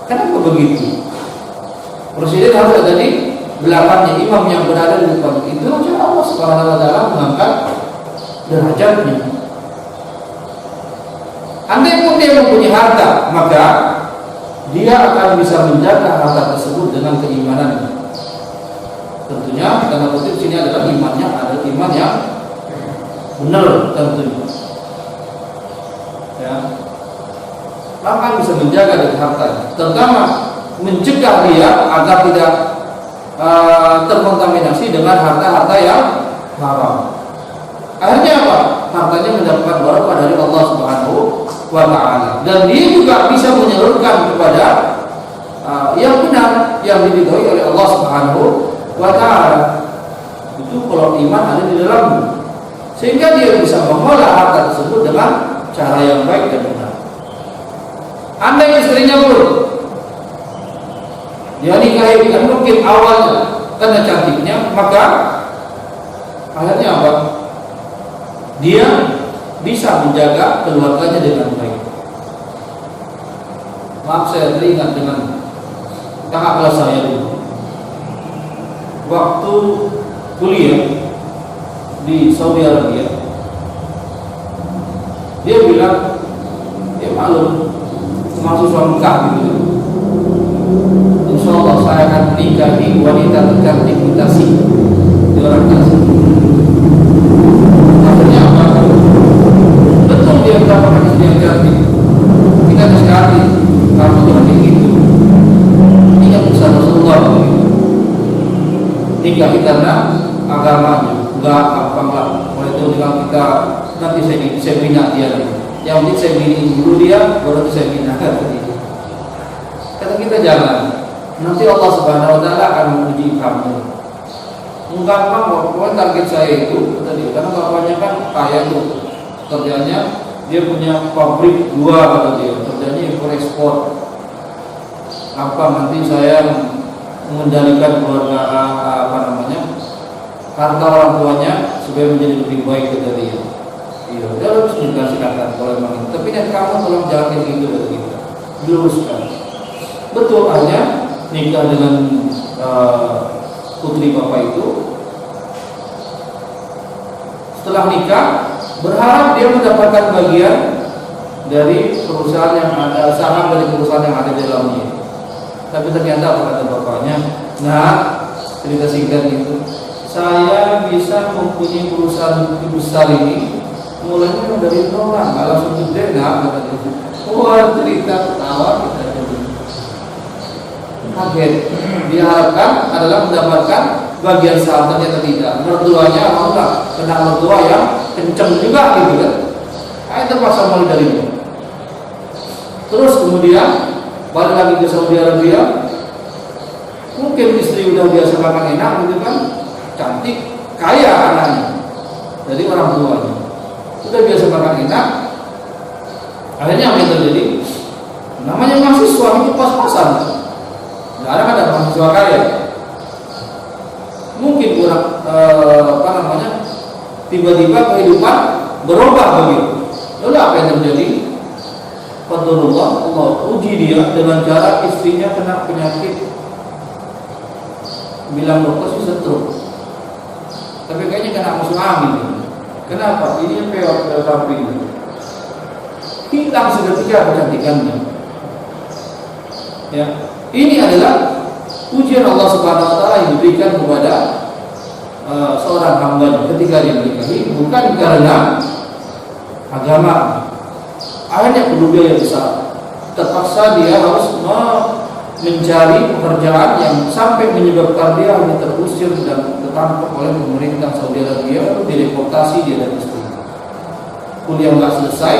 Kenapa begitu? Presiden harus ada di belakangnya imam yang berada di depan itu, Allah Subhanahu wa taala mengangkat derajatnya. Andai pun dia mempunyai harta, maka dia akan bisa menjaga harta tersebut dengan keimanannya. Tentunya karena kutip sini adalah imannya, adalah iman yang benar tentunya. Ya, akan bisa menjaga dari hartanya, terutama mencegah dia agar tidak terkontaminasi dengan harta-harta yang haram. Akhirnya apa? Hartanya mendapatkan barokah dari Allah Subhanahu wa taala, dan dia juga bisa menyalurkan kepada yang benar, yang diridhoi oleh Allah Subhanahu wa taala. Itu kalau iman ada di dalamnya, sehingga dia bisa mengolah harta tersebut dengan cara yang baik dan benar. Andai istrinya pun dia nikahi dengan mungkin awalnya karena cantiknya, maka akhirnya apa? Dia bisa menjaga keluarganya dengan baik. Maaf, saya teringat dengan kakak kelas saya dulu. Waktu kuliah di Saudi Arabia, dia bilang dia malu mahasiswa Mekah gitu. Insya Allah saya akan nikahi wanita tercantik di Tasik, di orang Tasik. Akhirnya apa? Betul dia mendapatkan istri yang cantik. Kita sekali kamu cantik itu. Ingat pesan Rasulullah, nikahi karena agamanya, enggak gampang. Oleh itu dengan kita nanti saya bina dia. Yang penting saya bina dulu dia, baru saya bina. Kata kita jangan. Nanti Allah Subhanahu wa taala akan menguji kamu. Gampang kok, target saya itu tadi, karena bapaknya kan kaya tuh, kerjanya dia punya pabrik 2 kata dia, kerjanya impor ekspor. Apa nanti saya mengendalikan keluarga harta orang tuanya supaya menjadi lebih baik kata dia. Iya, dia harus silakan kalau memang itu. Tapi nanti kamu tolong jangan kayak gitu kata kita. Diluruskan. Betul hanya nikah dengan putri bapak itu, setelah nikah berharap dia mendapatkan bagian dari perusahaan yang ada, saham dari perusahaan yang ada di dalamnya. Tapi ternyata apa kata bapaknya? Nah, cerita singkat itu, saya bisa mempunyai perusahaan besar ini mulainya dari nol, nggak langsung gede, nggak kata dia. Wah, cerita ketawa kita jadi kaget. Diharapkan adalah mendapatkan bagian saham, ternyata tidak. Mertuanya alhamdulillah kena mertua yang kenceng juga gitu kan. Ayo terpaksa mulai dari itu. Terus kemudian balik lagi ke Saudi Arabia. Mungkin istri udah biasa makan enak gitu kan, cantik, kaya anaknya dari orang tuanya, sudah biasa makan enak. Akhirnya apa yang terjadi? Namanya mahasiswa itu pas-pasan. Sekarang ada mahasiswa kaya, mungkin kurang tiba-tiba kehidupan berubah begitu. Lalu apa yang terjadi? Fadlullah, Allah uji dia dengan cara istrinya kena penyakit, bilang dokter sih stroke, tapi kayaknya kena musuh angin. Kenapa? Ini peot samping, hilang seketika kecantikannya. Ya. Ini adalah ujian Allah Subhanahu wa taala yang diberikan kepada seorang hamba ketika dia menikahi, bukan karena agama. Akhirnya perlu biaya besar. Terpaksa dia harus mencari pekerjaan yang sampai menyebabkan dia hanya terusir dan tertangkap oleh pemerintah Saudi Arabia, dideportasi dia dan istrinya. Kuliah nggak selesai,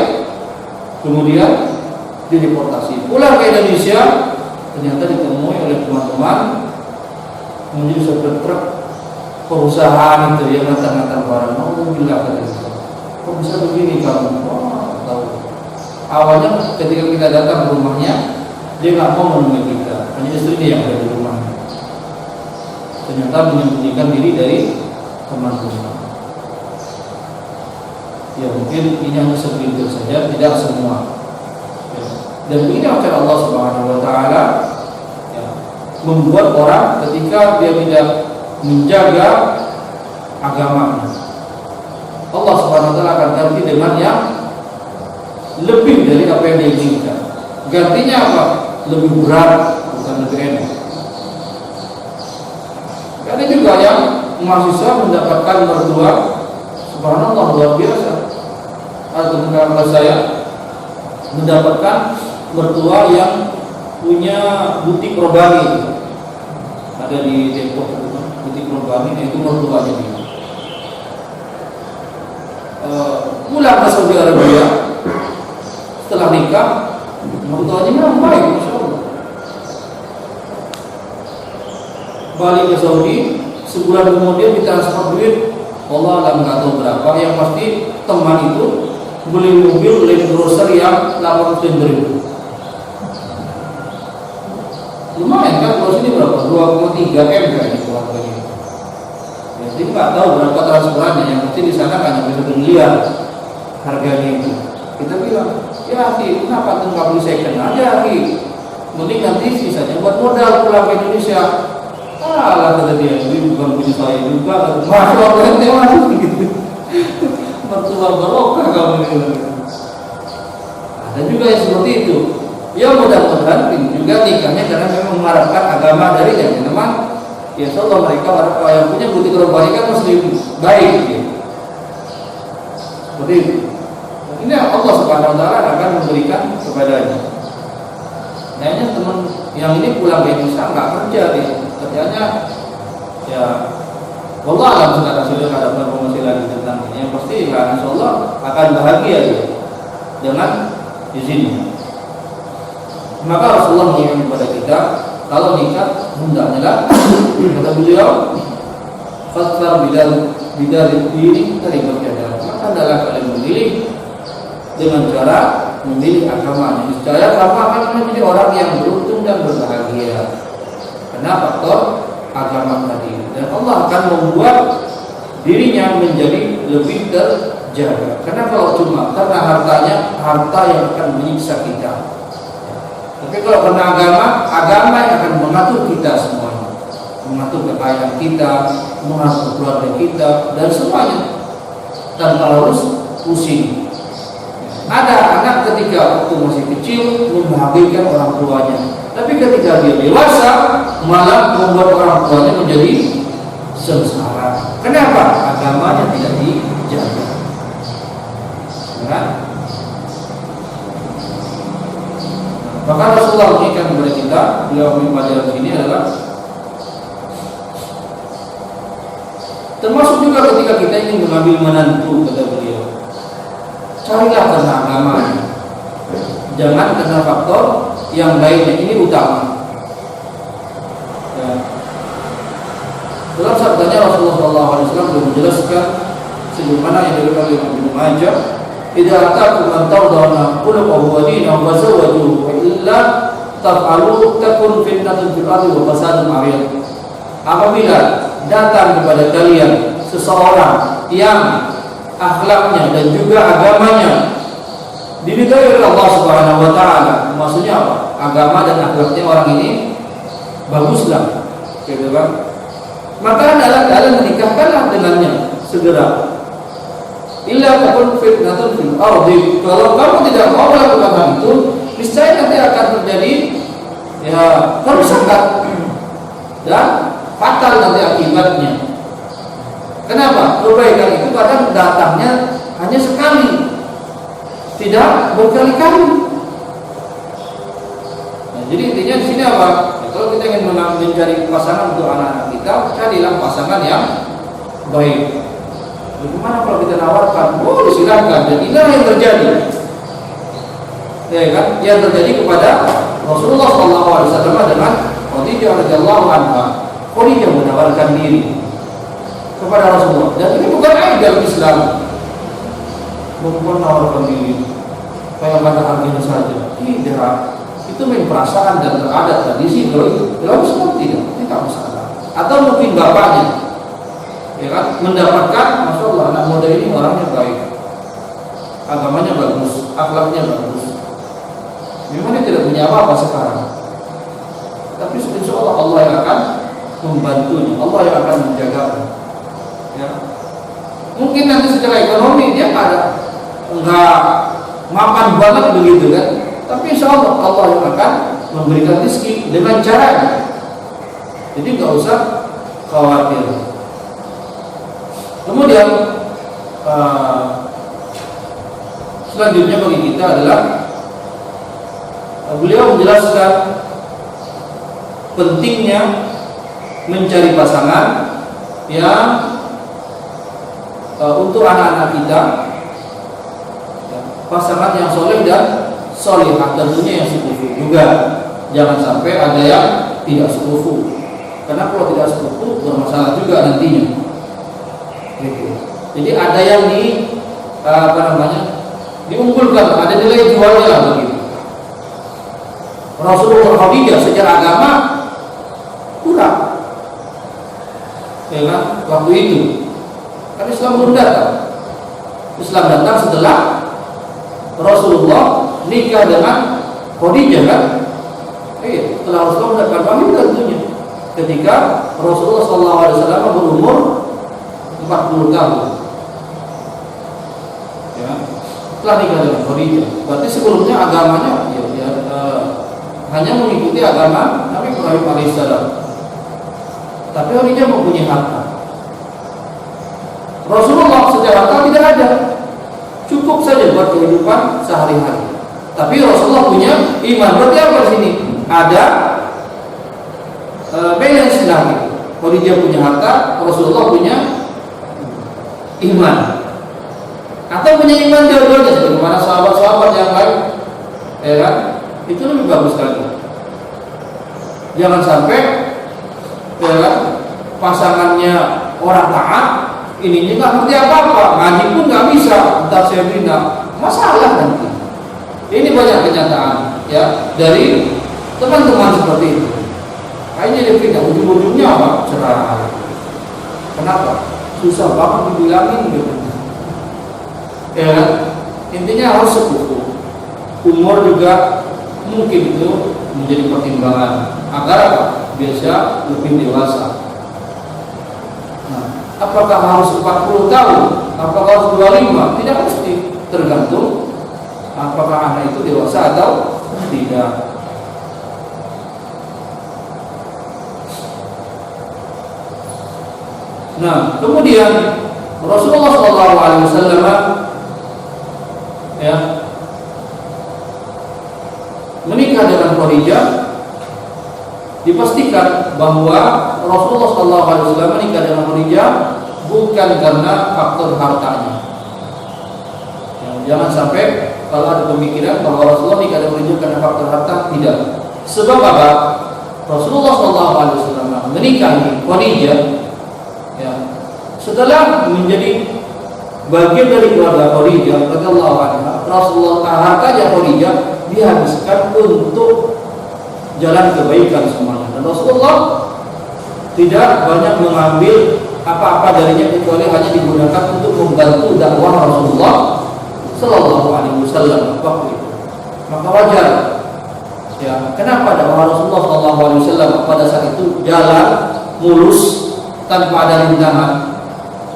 kemudian dideportasi. Pulang ke Indonesia, ternyata ditemui oleh teman-teman menjadi sopir truk perusahaan itu yang ngantar-ngantar barang. Alhamdulillah kata dia. Kok bisa begini kamu? Wah, tahu. Awalnya ketika kita datang ke rumahnya, dia nggak mau menemui kita, hanya istrinya yang ada di rumahnya. Ternyata menyembunyikan diri dari teman-teman. Ya mungkin ini hanya segelintir saja, tidak semua. Dan begini acara Allah Subhanahu wa taala, ya, membuat orang ketika dia tidak menjaga agamanya, Allah Subhanahu wa taala akan ganti dengan yang lebih dari apa yang dia inginkan. Gantinya apa? Lebih berat, bukan lebih enak. Ada juga yang mahasiswa mendapatkan mertua, subhanallah, luar biasa. Ada teman saya mendapatkan mertua yang punya butik robani, ada di Depok, butik robani, itu mertuanya dia. Pulang ke Saudi Arabia setelah nikah, mertuanya memang baik, masya Allah. Balik ke Saudi, sebulan kemudian ditransfer duit, Allah alam nggak tahu berapa. Yang pasti teman itu beli mobil Land Cruiser yang 800.000. Lumayan kan, kalau sini berapa? 2,3 M kayaknya kurang lebih. Jadi nggak tahu berapa transferannya, yang pasti di sana kan bisa berliar harganya itu. Kita bilang, ya Ki, kenapa tuh nggak beli second aja Ki? Mending nanti sisanya buat modal pulang ke Indonesia. Alah, kata dia, ini bukan punya saya juga. Masuk orang masuk gitu. Mertua barokah kamu ini. Ada juga yang seperti itu. Ya mudah-mudahan juga nikahnya karena memang mengharapkan agama dari yang teman. Ya Allah, mereka orang yang punya butik robani kan muslim baik gitu. Seperti itu. Ini Allah Subhanahu wa taala akan memberikan kepadanya. Kayaknya teman yang ini pulang ke Indonesia nggak kerja dia. Kerjanya ya wallah alam sekarang sudah ada promosi lagi tentang ini. Yang pasti ya insyaallah akan bahagia dia dengan izinnya. Maka Rasulullah mengingatkan kepada kita, kalau nikah hendaknya kata beliau, fathar bidar diri dari berjaya. Maka adalah kalian memilih dengan cara memilih agama. Niscaya kamu akan menjadi orang yang beruntung dan berbahagia. Karena faktor agama tadi, dan Allah akan membuat dirinya menjadi lebih terjaga. Karena kalau cuma karena hartanya, harta yang akan menyiksa kita. Tapi kalau karena agama yang akan mengatur kita semuanya, mengatur kekayaan kita, mengatur keluarga kita, dan semuanya tanpa harus pusing. Ada anak ketika waktu masih kecil membahagiakan orang tuanya, tapi ketika dia dewasa malah membuat orang tuanya menjadi sengsara. Kenapa? Agamanya tidak dijaga. Nah, maka Rasulullah mengingatkan kepada kita, beliau mengajarkan ini adalah termasuk juga ketika kita ingin mengambil menantu, kata beliau, carilah karena agama, jangan karena faktor yang lainnya. Ini utama. Ya. Dalam sabdanya Rasulullah SAW menjelaskan sebagaimana yang diriwayatkan oleh Ibnu Majah, "Idza atakum man tardawna khuluquhu wa dinahu wa zawwajuhu wa illa taf'alu takun fitnatun fil ardi wa fasadun 'arid." Apabila datang kepada kalian seseorang yang akhlaknya dan juga agamanya diridhai oleh Allah Subhanahu wa taala, maksudnya apa? Agama dan akhlaknya orang ini baguslah, gitu kan? Maka adalah menikahkanlah dengannya segera. Illa takun fitnatun fil ardi. Kalau kamu tidak mau melakukan hal itu, niscaya nanti akan terjadi ya kerusakan dan fatal nanti akibatnya. Kenapa? Kebaikan itu kadang datangnya hanya sekali, tidak berkali-kali. Nah, jadi intinya di sini apa? Ya, kalau kita ingin mencari pasangan untuk anak-anak kita, carilah pasangan yang baik. Bagaimana kalau kita nawarkan? Oh, silakan. Dan inilah yang terjadi. Ya kan? Yang terjadi kepada Rasulullah SAW dengan Khadijah radhiyallahu anha. Khadijah menawarkan diri kepada Rasulullah. Dan ini bukan aib dalam Islam. Bukan menawarkan diri kayak kata harganya saja. Tidak. Itu main perasaan dan teradat tradisi. Kalau itu dalam Islam tidak masalah. Atau mungkin bapaknya, ya kan, mendapatkan, masya Allah, anak muda ini orangnya baik, agamanya bagus, akhlaknya bagus. Memang dia tidak punya apa-apa sekarang. tapi insya Allah Allah yang akan membantunya, Allah yang akan menjaganya. Ya. Mungkin nanti secara ekonomi dia nggak makan banget begitu kan, tapi insya Allah Allah yang akan memberikan rezeki dengan caranya. Jadi nggak usah khawatir. Kemudian selanjutnya bagi kita adalah beliau menjelaskan pentingnya mencari pasangan yang untuk anak-anak kita, pasangan yang soleh dan solihah, tentunya yang sekufu juga. Jangan sampai ada yang tidak sekufu, karena kalau tidak sekufu bermasalah juga nantinya. Gitu. Jadi ada yang diunggulkan, ada nilai jualnya begitu. Rasulullah Khadijah secara agama kurang, ya kan? Waktu itu kan Islam belum datang. Islam datang setelah Rasulullah nikah dengan Khadijah kan? Iya, setelah Rasulullah mendapatkan wahyu tentunya. Ketika Rasulullah SAW berumur 40 tahun, ya, setelah nikah dengan Khadijah. Berarti sebelumnya agamanya hanya mengikuti agama Nabi Ibrahim alaihissalam. Tapi Khadijah mempunyai harta. Rasulullah secara harta tidak ada, cukup saja buat kehidupan sehari-hari. Tapi Rasulullah punya iman. Berarti apa di sini? Ada balance lagi. Khadijah punya harta, Rasulullah punya iman. Atau punya iman dua-duanya sebagaimana sahabat-sahabat yang lain, ya kan? Itu lebih bagus lagi. Jangan sampai, ya kan, pasangannya orang taat, ini nggak ngerti apa-apa, ngaji pun nggak bisa, entah saya bina, masalah nanti. Ini banyak kenyataan, ya, dari teman-teman seperti itu. Kayaknya dia pindah, ujung-ujungnya apa? Cerai. Kenapa? Susah banget dibilangin gitu. Ya, intinya harus sekufu. Umur juga mungkin itu menjadi pertimbangan agar apa? Biasa lebih dewasa. Nah, apakah harus 40 tahun? Apakah harus 25? Tidak mesti, tergantung apakah anak itu dewasa atau tidak. Nah, kemudian Rasulullah SAW ya menikah dengan Khadijah, dipastikan bahwa Rasulullah SAW menikah dengan Khadijah bukan karena faktor hartanya. Ya, jangan sampai kalau ada pemikiran bahwa Rasulullah nikah dengan Khadijah karena faktor harta, tidak. Sebab apa? Rasulullah SAW menikahi Khadijah, ya, setelah menjadi bagian dari keluarga Khadijah radhiyallahu anha. Rasulullah hartanya Khadijah dihabiskan untuk jalan kebaikan semuanya. Dan Rasulullah tidak banyak mengambil apa-apa darinya kecuali hanya digunakan untuk membantu dakwah Rasulullah sallallahu alaihi wasallam waktu itu. Maka wajar, ya, kenapa dakwah Rasulullah sallallahu alaihi wasallam pada saat itu jalan mulus tanpa ada rintangan?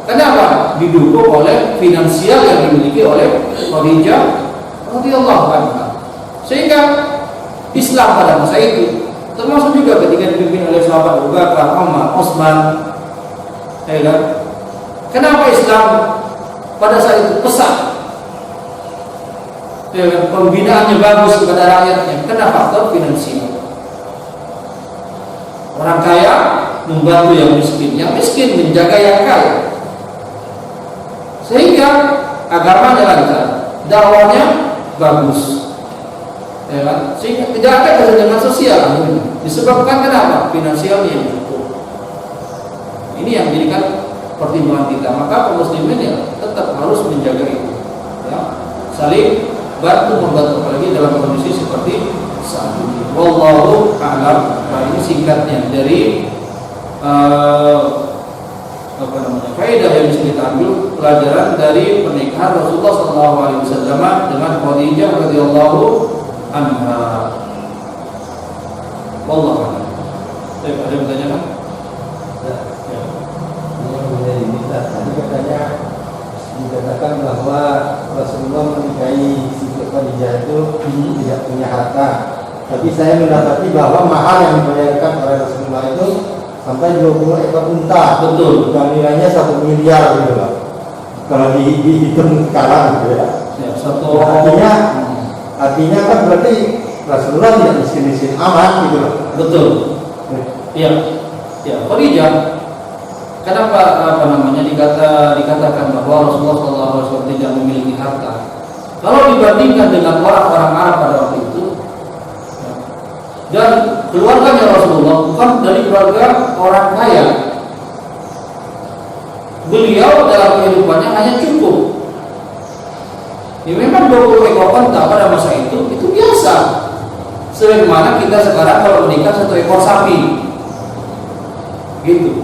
Kenapa? Didukung oleh finansial yang dimiliki oleh Khadijah radhiyallahu anha. Sehingga Islam pada masa itu, termasuk juga ketika dipimpin oleh sahabat Abu Bakar, Umar, Utsman, ya kan? Kenapa Islam pada saat itu pesat? Ya kan? Pembinaannya bagus kepada rakyatnya. Kenapa? Faktor finansial. Orang kaya membantu yang miskin menjaga yang kaya. Sehingga agamanya lancar, dakwahnya bagus, ya kan? Sehingga tidak ada kesenjangan sosial. Disebabkan kenapa? Finansialnya yang cukup. Ini yang menjadikan pertimbangan kita. Maka kaum muslimin ya tetap harus menjaga itu, ya, saling bantu membantu, apalagi dalam kondisi seperti saat ini. Wallahu a'lam. Nah, ini singkatnya dari faedah yang bisa kita ambil, pelajaran dari pernikahan Rasulullah SAW dengan Khadijah radhiyallahu anha. Wallahu a'lam. Saya ada yang bertanya kan? Ya. Ini menjadi minta. Tadi katanya dikatakan bahwa Rasulullah menikahi Siti Khadijah itu tidak punya harta. Tapi saya mendapati bahwa mahar yang dibayarkan oleh Rasulullah itu sampai 20 ekor unta. Betul. Yang nilainya 1 miliar gitu Pak. Kalau dihitung sekarang gitu ya. Ya, satu Artinya kan berarti Rasulullah tidak miskin-miskin amat gitu loh. betul. Iya. Ya, Khadijah. Kenapa dikatakan bahwa Rasulullah SAW tidak memiliki harta? Kalau dibandingkan dengan orang-orang Arab pada waktu itu, dan keluarganya Rasulullah bukan dari keluarga orang kaya. Beliau dalam kehidupannya hanya cukup. Ya memang 20 ekor unta pada masa itu biasa. Sebagaimana kita sekarang kalau menikah 1 ekor sapi. Gitu.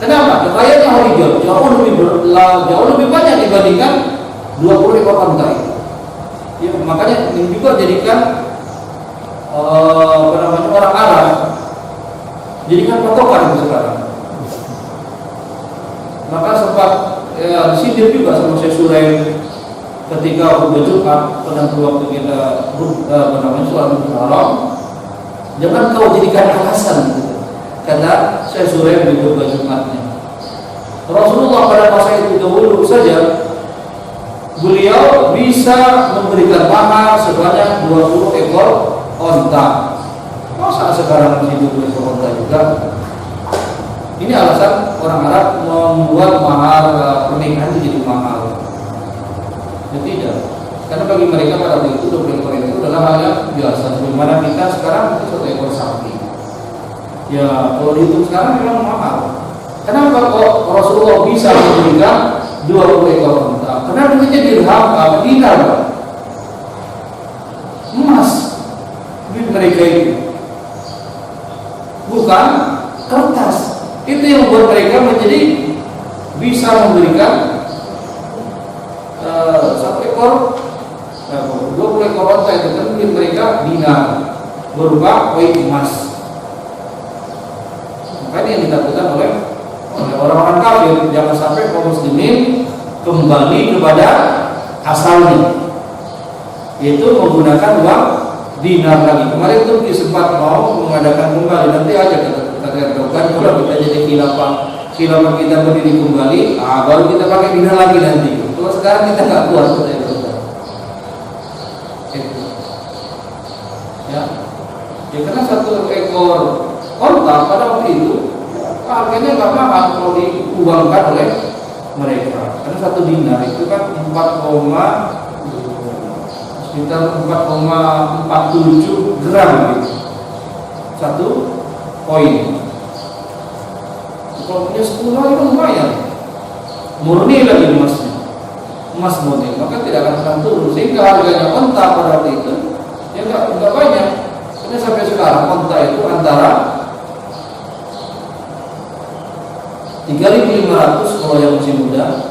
Kenapa? Kekayaannya Khadijah jauh lebih banyak dibandingkan 20 ekor unta itu. Ya, makanya ini juga jadikan orang Arab jadikan patokan itu sekarang. Maka sempat disindir juga sama Syekh Suraim ketika khutbah Jumat pada waktu kita sholat Haram. Jangan kau jadikan alasan, kata Syekh Suraim di khutbah Jumatnya. Rasulullah pada masa itu dahulu saja beliau bisa memberikan mahar sebanyak 20 ekor onta. Masa sekarang masih 20 ekor onta juga? Ini alasan orang Arab membuat mahar pernikahan jadi mahal. Ya tidak. Karena bagi mereka pada waktu itu 20 ekor itu adalah hal yang biasa. Bagaimana kita sekarang itu 1 ekor sapi. Ya kalau dihitung sekarang memang mahal. Kenapa kok Rasulullah bisa memberikan 20 ekor onta? Karena duitnya dirham, dinar, emas. Duit mereka itu bukan kertas. Itu yang membuat mereka menjadi bisa memberikan 1 ekor 20 ekor onta itu kan duit mereka dinar berupa koin emas. Makanya yang ditakutkan oleh orang-orang kafir, jangan sampai kaum muslimin kembali kepada asalnya, yaitu menggunakan uang dinar lagi. Kemarin Turki sempat mau mengadakan kembali, nanti aja kita katakan kalau kita jadi khilafah kita berdiri kembali, baru kita pakai dinar lagi nanti. Kalau sekarang kita nggak kuat kita itu. Ya, karena 1 ekor onta pada waktu itu harganya nggak mahal kalau diuangkan oleh mereka. Karena 1 dinar itu kan sekitar 4,47 gram gitu. 1 koin. Kalau punya 10 itu lumayan. Murni lagi emasnya. Emas murni, maka tidak akan turun. Sehingga harganya onta pada waktu itu ya nggak banyak. Karena sampai sekarang onta itu antara 3.500 kalau yang masih muda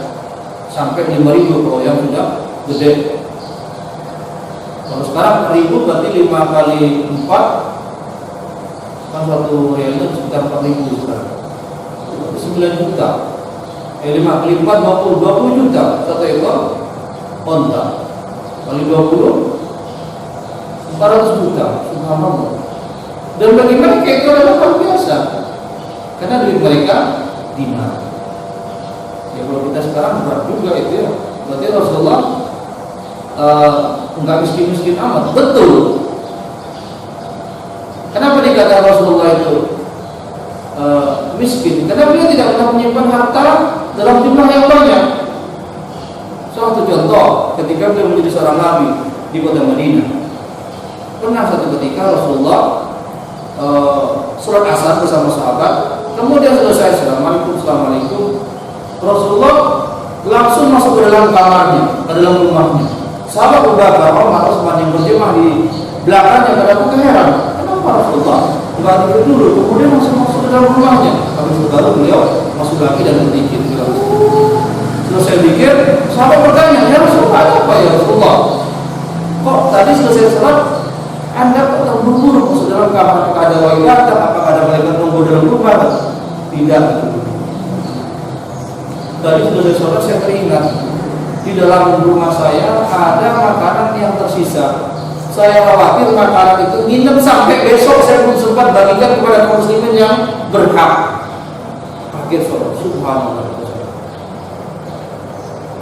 sampai 5.000 kalau yang sudah gede. Kalau sekarang 1.000 berarti 5 kali 4 kan 1 real itu sekitar 4.000 sekarang. 9 juta. 5 kali 4 20 juta 1 ekor onta. Kali 20 400 juta. Subhanallah. Dan bagi mereka itu adalah hal biasa. Karena duit mereka dinar. Ya kalau kita sekarang berat juga itu ya. Berarti Rasulullah enggak miskin-miskin amat. Betul. Kenapa dikatakan Rasulullah itu miskin? Karena beliau tidak pernah menyimpan harta dalam jumlah yang banyak. Suatu contoh, ketika beliau menjadi seorang nabi di kota Madinah, pernah satu ketika Rasulullah sholat asar bersama sahabat. Kemudian selesai Assalamualaikum, Rasulullah langsung masuk ke dalam kamarnya, ke dalam rumahnya. Sahabat Abu Bakar, Umar, Utsman yang berjemaah di belakangnya pada heran, kenapa Rasulullah nggak tidur dulu, kemudian masuk ke dalam rumahnya? Habis itu baru beliau masuk lagi dan berzikir. Selesai zikir, sahabat bertanya, ya Rasulullah ada apa ya Rasulullah? Kok tadi selesai sholat Anda kok terburu-buru masuk dalam kamar? Apakah ada wajah? Apakah ada malaikat nunggu dalam rumah? Tidak. Tadi sudah sore saya teringat di dalam rumah saya ada makanan yang tersisa. Saya khawatir makanan itu nginep sampai besok saya pun sempat bagikan kepada kaum muslimin yang berhak. Akhir sore, subhanallah.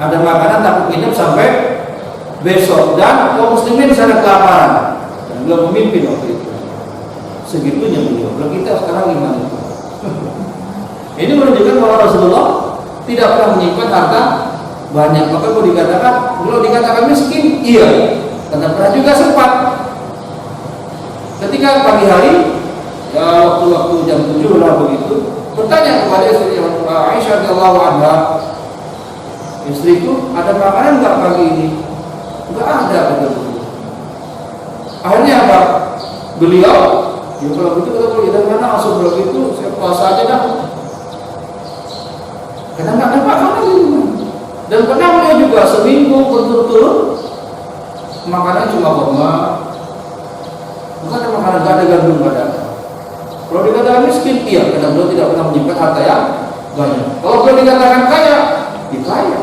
Ada makanan takut nginep sampai besok dan kaum muslimin sangat kelaparan dan beliau memimpin waktu itu. Segitunya beliau. Kalau kita sekarang gimana? Ini menunjukkan bahwa Rasulullah tidak pernah menyimpan harta banyak. Maka kalau dikatakan miskin, iya. Karena pernah juga sempat. Ketika pagi hari, ya waktu jam 7 lah begitu, bertanya kepada istri Aisyah radhiyallahu anha, istriku, ada makanan nggak pagi ini? Nggak ada, kata beliau. Akhirnya apa? Beliau, ya kalau begitu kata beliau, dan mana asal beliau itu saya puasa aja dah. Karena nggak ada makanan di rumah. Dan pernah beliau juga seminggu berturut-turut makanan cuma kurma, bukan ada makanan, nggak ada gandum, nggak ada. Kalau dikatakan miskin, iya, karena beliau tidak pernah menyimpan harta yang banyak. Kalau beliau dikatakan kaya, kaya.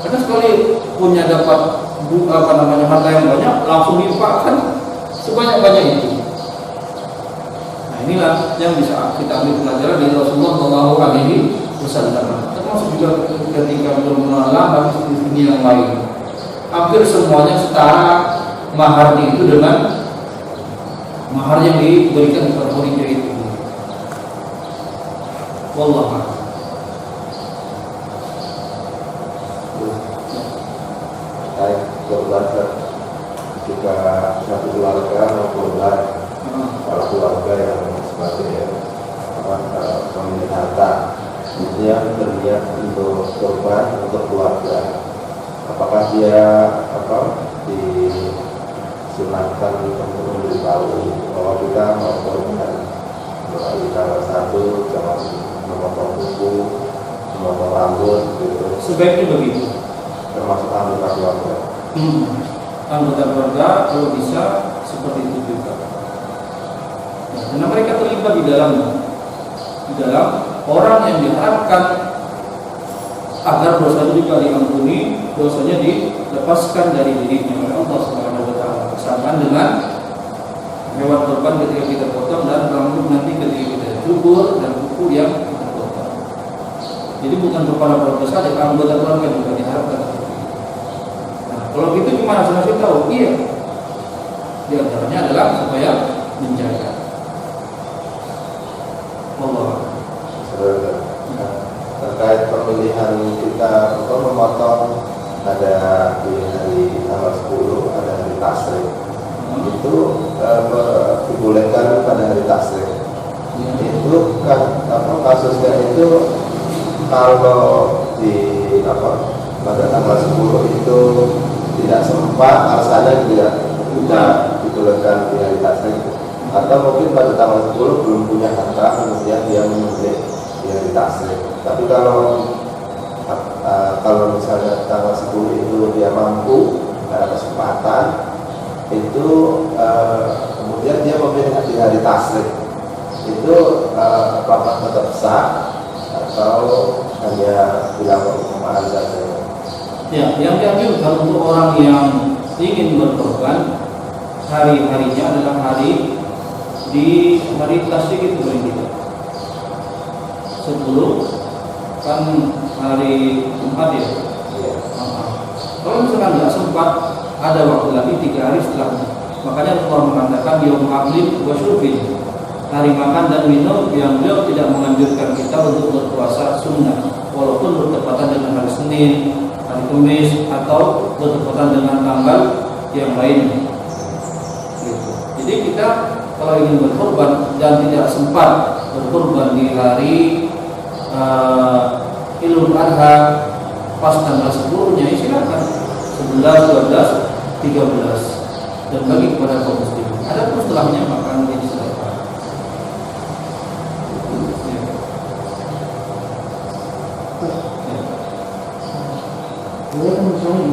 Karena sekali punya dapat harta yang banyak, langsung diinfakkan sebanyak-banyak itu. Nah inilah yang bisa kita ambil pelajaran dari Rasulullah Shallallahu Alaihi Wasallam. Termasuk juga ketika beliau menolak istri yang lain. Hampir semuanya setara maharnya itu dengan mahar yang diberikan kepada wanita itu. Wallahu a'lam. Berbaca jika satu keluarga maupun para keluarga yang sebagai pemilik harta dia berniat untuk korban untuk keluarga, apakah dia disunahkan untuk memberitahu bahwa kita mau korban melalui salah satu jangan memotong kuku, memotong rambut gitu. Sebaiknya begitu. Termasuk anggota keluarga. Anggota keluarga kalau bisa seperti itu juga. Nah, karena mereka terlibat di dalam orang yang diharapkan agar dosa itu juga diampuni, dosanya dilepaskan dari dirinya oleh Allah Subhanahu wa taala. Bersamaan dengan hewan kurban ketika kita potong dan rambut nanti ketika kita cukur dan kuku yang kita potong. Jadi bukan kepala keluarga saja, anggota keluarga juga diharapkan. Kalau gitu gimana? Saya tahu, iya. Di antaranya adalah supaya menjaga. Allah. Terkait pemilihan kita untuk memotong ada di hari tanggal 10, ada hari tasrik. Itu dibolehkan pada hari tasrik. Itu kan kasusnya itu kalau di pada tanggal 10 itu tidak sempat, alasannya tidak dibolehkan di hari tasrik, atau mungkin pada tanggal 10 belum punya harta kemudian dia memilih di hari tasrik. Tapi kalau misalnya tanggal 10 itu dia mampu, ada kesempatan itu kemudian dia memilih di hari tasrik, itu apakah tetap sah atau hanya dilakukan pemahaman saja? Ya, yang dianjurkan untuk orang yang ingin berkorban hari-harinya adalah hari tasrik itu berbeda. 10 kan hari Jumat ya. Kalau misalkan tidak sempat, ada waktu lagi 3 hari setelahnya. Makanya Rasulullah mengatakan yaum aklin wa syurbin, hari makan dan minum yang beliau tidak menganjurkan kita untuk berpuasa sunnah, walaupun bertepatan dengan hari Senin, hari Kamis, atau bertepatan dengan tanggal yang lain. Gitu. Jadi kita kalau ingin berkorban dan tidak sempat berkorban di hari Idul Adha pas tanggal 10-nya, silakan 11, 12, 13 dan bagi kepada kaum muslimin. Ada pun setelahnya makan di silakan. Saya kan misalnya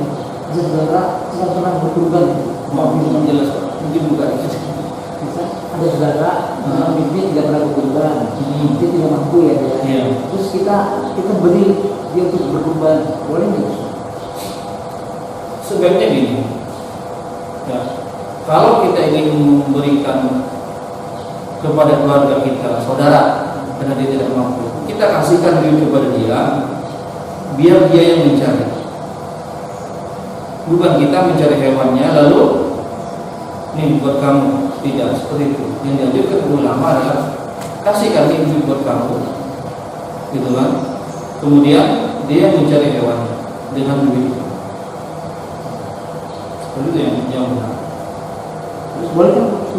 sebenarnya tidak pernah berkorban, Mau jelas Pak, mungkin bukan. Misal ada saudara dia tidak pernah berkurban, dia tidak mampu ya dia. Iya. Terus kita beri dia untuk berkurban, boleh nggak? Sebaiknya gini, ya, kalau kita ingin memberikan kepada keluarga kita, saudara, karena dia tidak mampu, kita kasihkan duit kepada dia, biar dia yang mencari. Bukan kita mencari hewannya lalu ini buat kamu, tidak seperti itu. Yang dianjurkan ulama adalah kasihkan ini buat kamu, gitu kan? Kemudian dia mencari hewannya dengan duit. Seperti itu yang benar. Terus boleh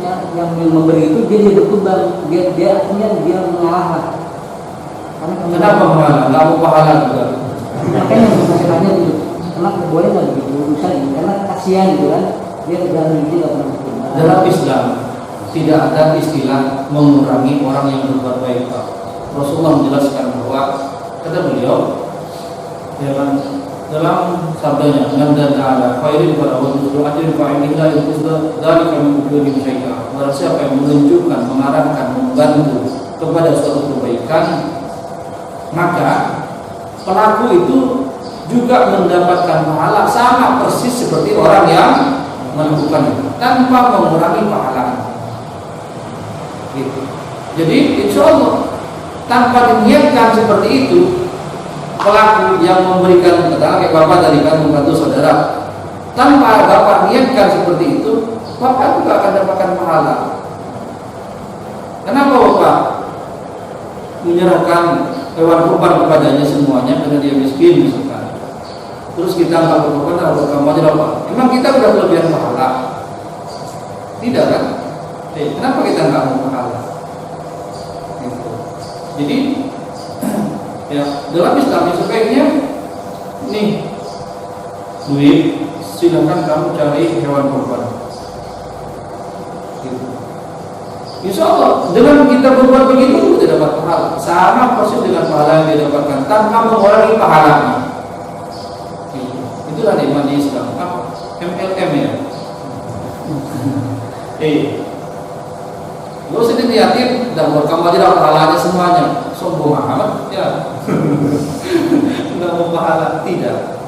kan yang memberi itu dia berkurban, dia artinya dia mengalah. Kenapa mengalah? Nggak mau pahala juga. Makanya saya tanya dulu, kenapa boleh nggak begitu urusan ini? Karena kasihan gitu kan, dia tidak pernah berkurban. Dalam Islam tidak ada istilah mengurangi orang yang berbuat baik. Rasulullah menjelaskan bahwa kata beliau, ya kan, dalam sabdanya, "Man dana khairin fa lahu ajrun fa'inillah yusda dzalika min ujuri syai'a." Barang siapa yang menunjukkan, mengarahkan, membantu kepada suatu kebaikan, maka pelaku itu juga mendapatkan pahala sama persis seperti orang yang melakukan itu tanpa mengurangi pahala. Gitu. Jadi insya Allah tanpa diniatkan seperti itu, pelaku yang memberikan, katakan kayak bapak tadi kan membantu saudara, tanpa bapak niatkan seperti itu, bapak juga akan dapatkan pahala. Kenapa bapak menyerahkan hewan kurban kepadanya semuanya karena dia miskin misalkan? Terus kita nggak berkorban, atau kamu aja apa? Emang kita udah kelebihan pahala? Tidak kan? Kenapa kita nggak mau pahala? Gitu. Jadi ya dalam Islam sebaiknya nih duit silakan kamu cari hewan kurban. Gitu. Insya Allah dengan kita berbuat begitu kita dapat pahala sama persis dengan pahala yang didapatkan tanpa mengurangi pahalanya. Gitu. Itulah nikmat di Islam. MLM ya. Lu sendiri yakin dan buat kamu aja dapat pahalanya semuanya. Sombong amat ya. Enggak mau pahala, tidak.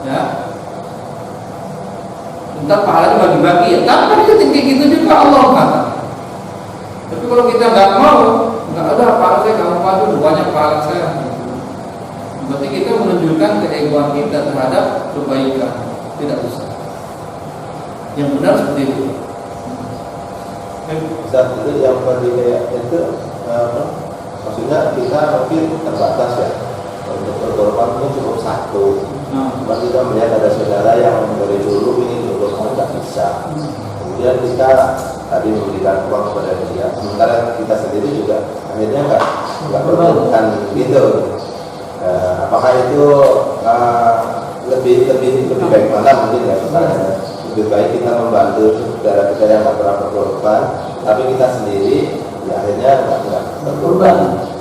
Ya. Entar pahalanya bagi-bagi ya. Tanpa tinggi gitu juga Allah kata. Tapi kalau kita nggak mau, nggak ada pahala saya, kamu padu banyak pahala saya. Berarti kita menunjukkan keegoan kita terhadap kebaikan. Tidak bisa. Yang benar seperti itu. Saat itu yang tadi kayak itu maksudnya kita mungkin terbatas ya untuk berkorban mungkin cukup satu. Cuma kita melihat ada saudara yang dari dulu ingin berkorban tidak bisa. Kemudian kita tadi memberikan uang kepada dia, sementara kita sendiri juga akhirnya nggak berkorban gitu. Apakah itu lebih baik mana mungkin ya misalnya? Lebih baik kita membantu saudara kita yang nggak pernah berkorban, tapi kita sendiri ya akhirnya nggak berkorban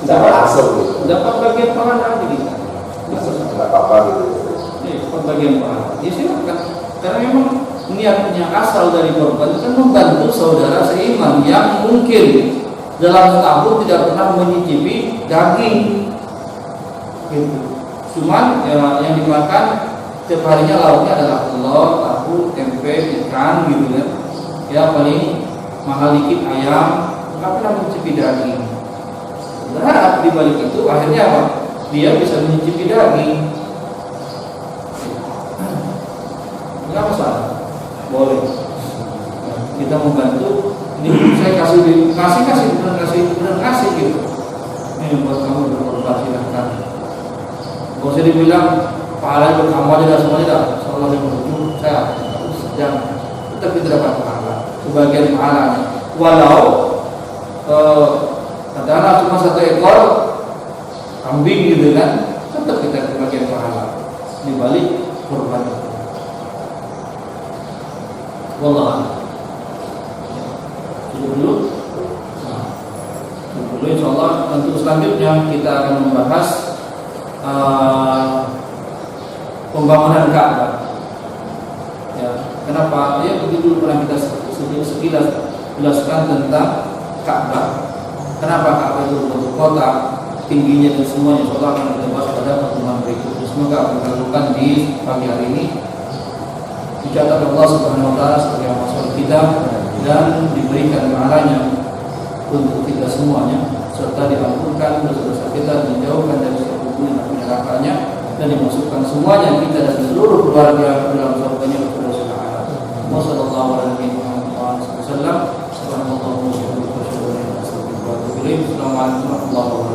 secara langsung gitu. Dapat bagian pahala lagi kita. Nggak apa-apa gitu. Dapat bagian pahala. Ya silakan. Karena memang niatnya asal dari korban kan membantu saudara seiman yang mungkin dalam setahun tidak pernah menyicipi daging. Gitu. Cuman ya, yang dimakan setiap harinya lauknya adalah telur, tahu, tempe, ikan gitu kan. Ya paling mahal dikit ayam, nggak pernah mencicipi daging. Berharap di balik itu akhirnya apa? Dia bisa mencicipi daging. Nggak masalah, boleh. Kita membantu. Ini saya kasih gitu. Ini buat kamu berkorban silahkan. Kalau saya dibilang pahala itu kamu aja dah semuanya dah, soalnya yang menuju saya jangan, tetap kita dapat pahala, sebagian pahala. Walau katakanlah cuma 1 ekor kambing gitu kan, tetap kita sebagian pahala di balik korban. Wallah. Cukup dulu. Insyaallah untuk selanjutnya kita akan membahas pembangunan Ka'bah. Ya, kenapa? Ya begitu pernah kita sekilas jelaskan tentang Ka'bah. Kenapa Ka'bah itu berbentuk kotak, tingginya dan semuanya, insyaallah akan kita bahas pada pertemuan berikutnya. Semoga apa yang dilakukan di pagi hari ini dicatat Allah Subhanahu wa taala sebagai amal kita dan diberikan pahalanya untuk kita semuanya, serta diampunkan dosa-dosa kita, dijauhkan dari setiap hubungan api nerakanya, dan dimasukkan semuanya kita dan seluruh keluarga dalam surganya kepada Allah. Wassalamualaikum warahmatullahi wabarakatuh. Assalamualaikum warahmatullahi wabarakatuh.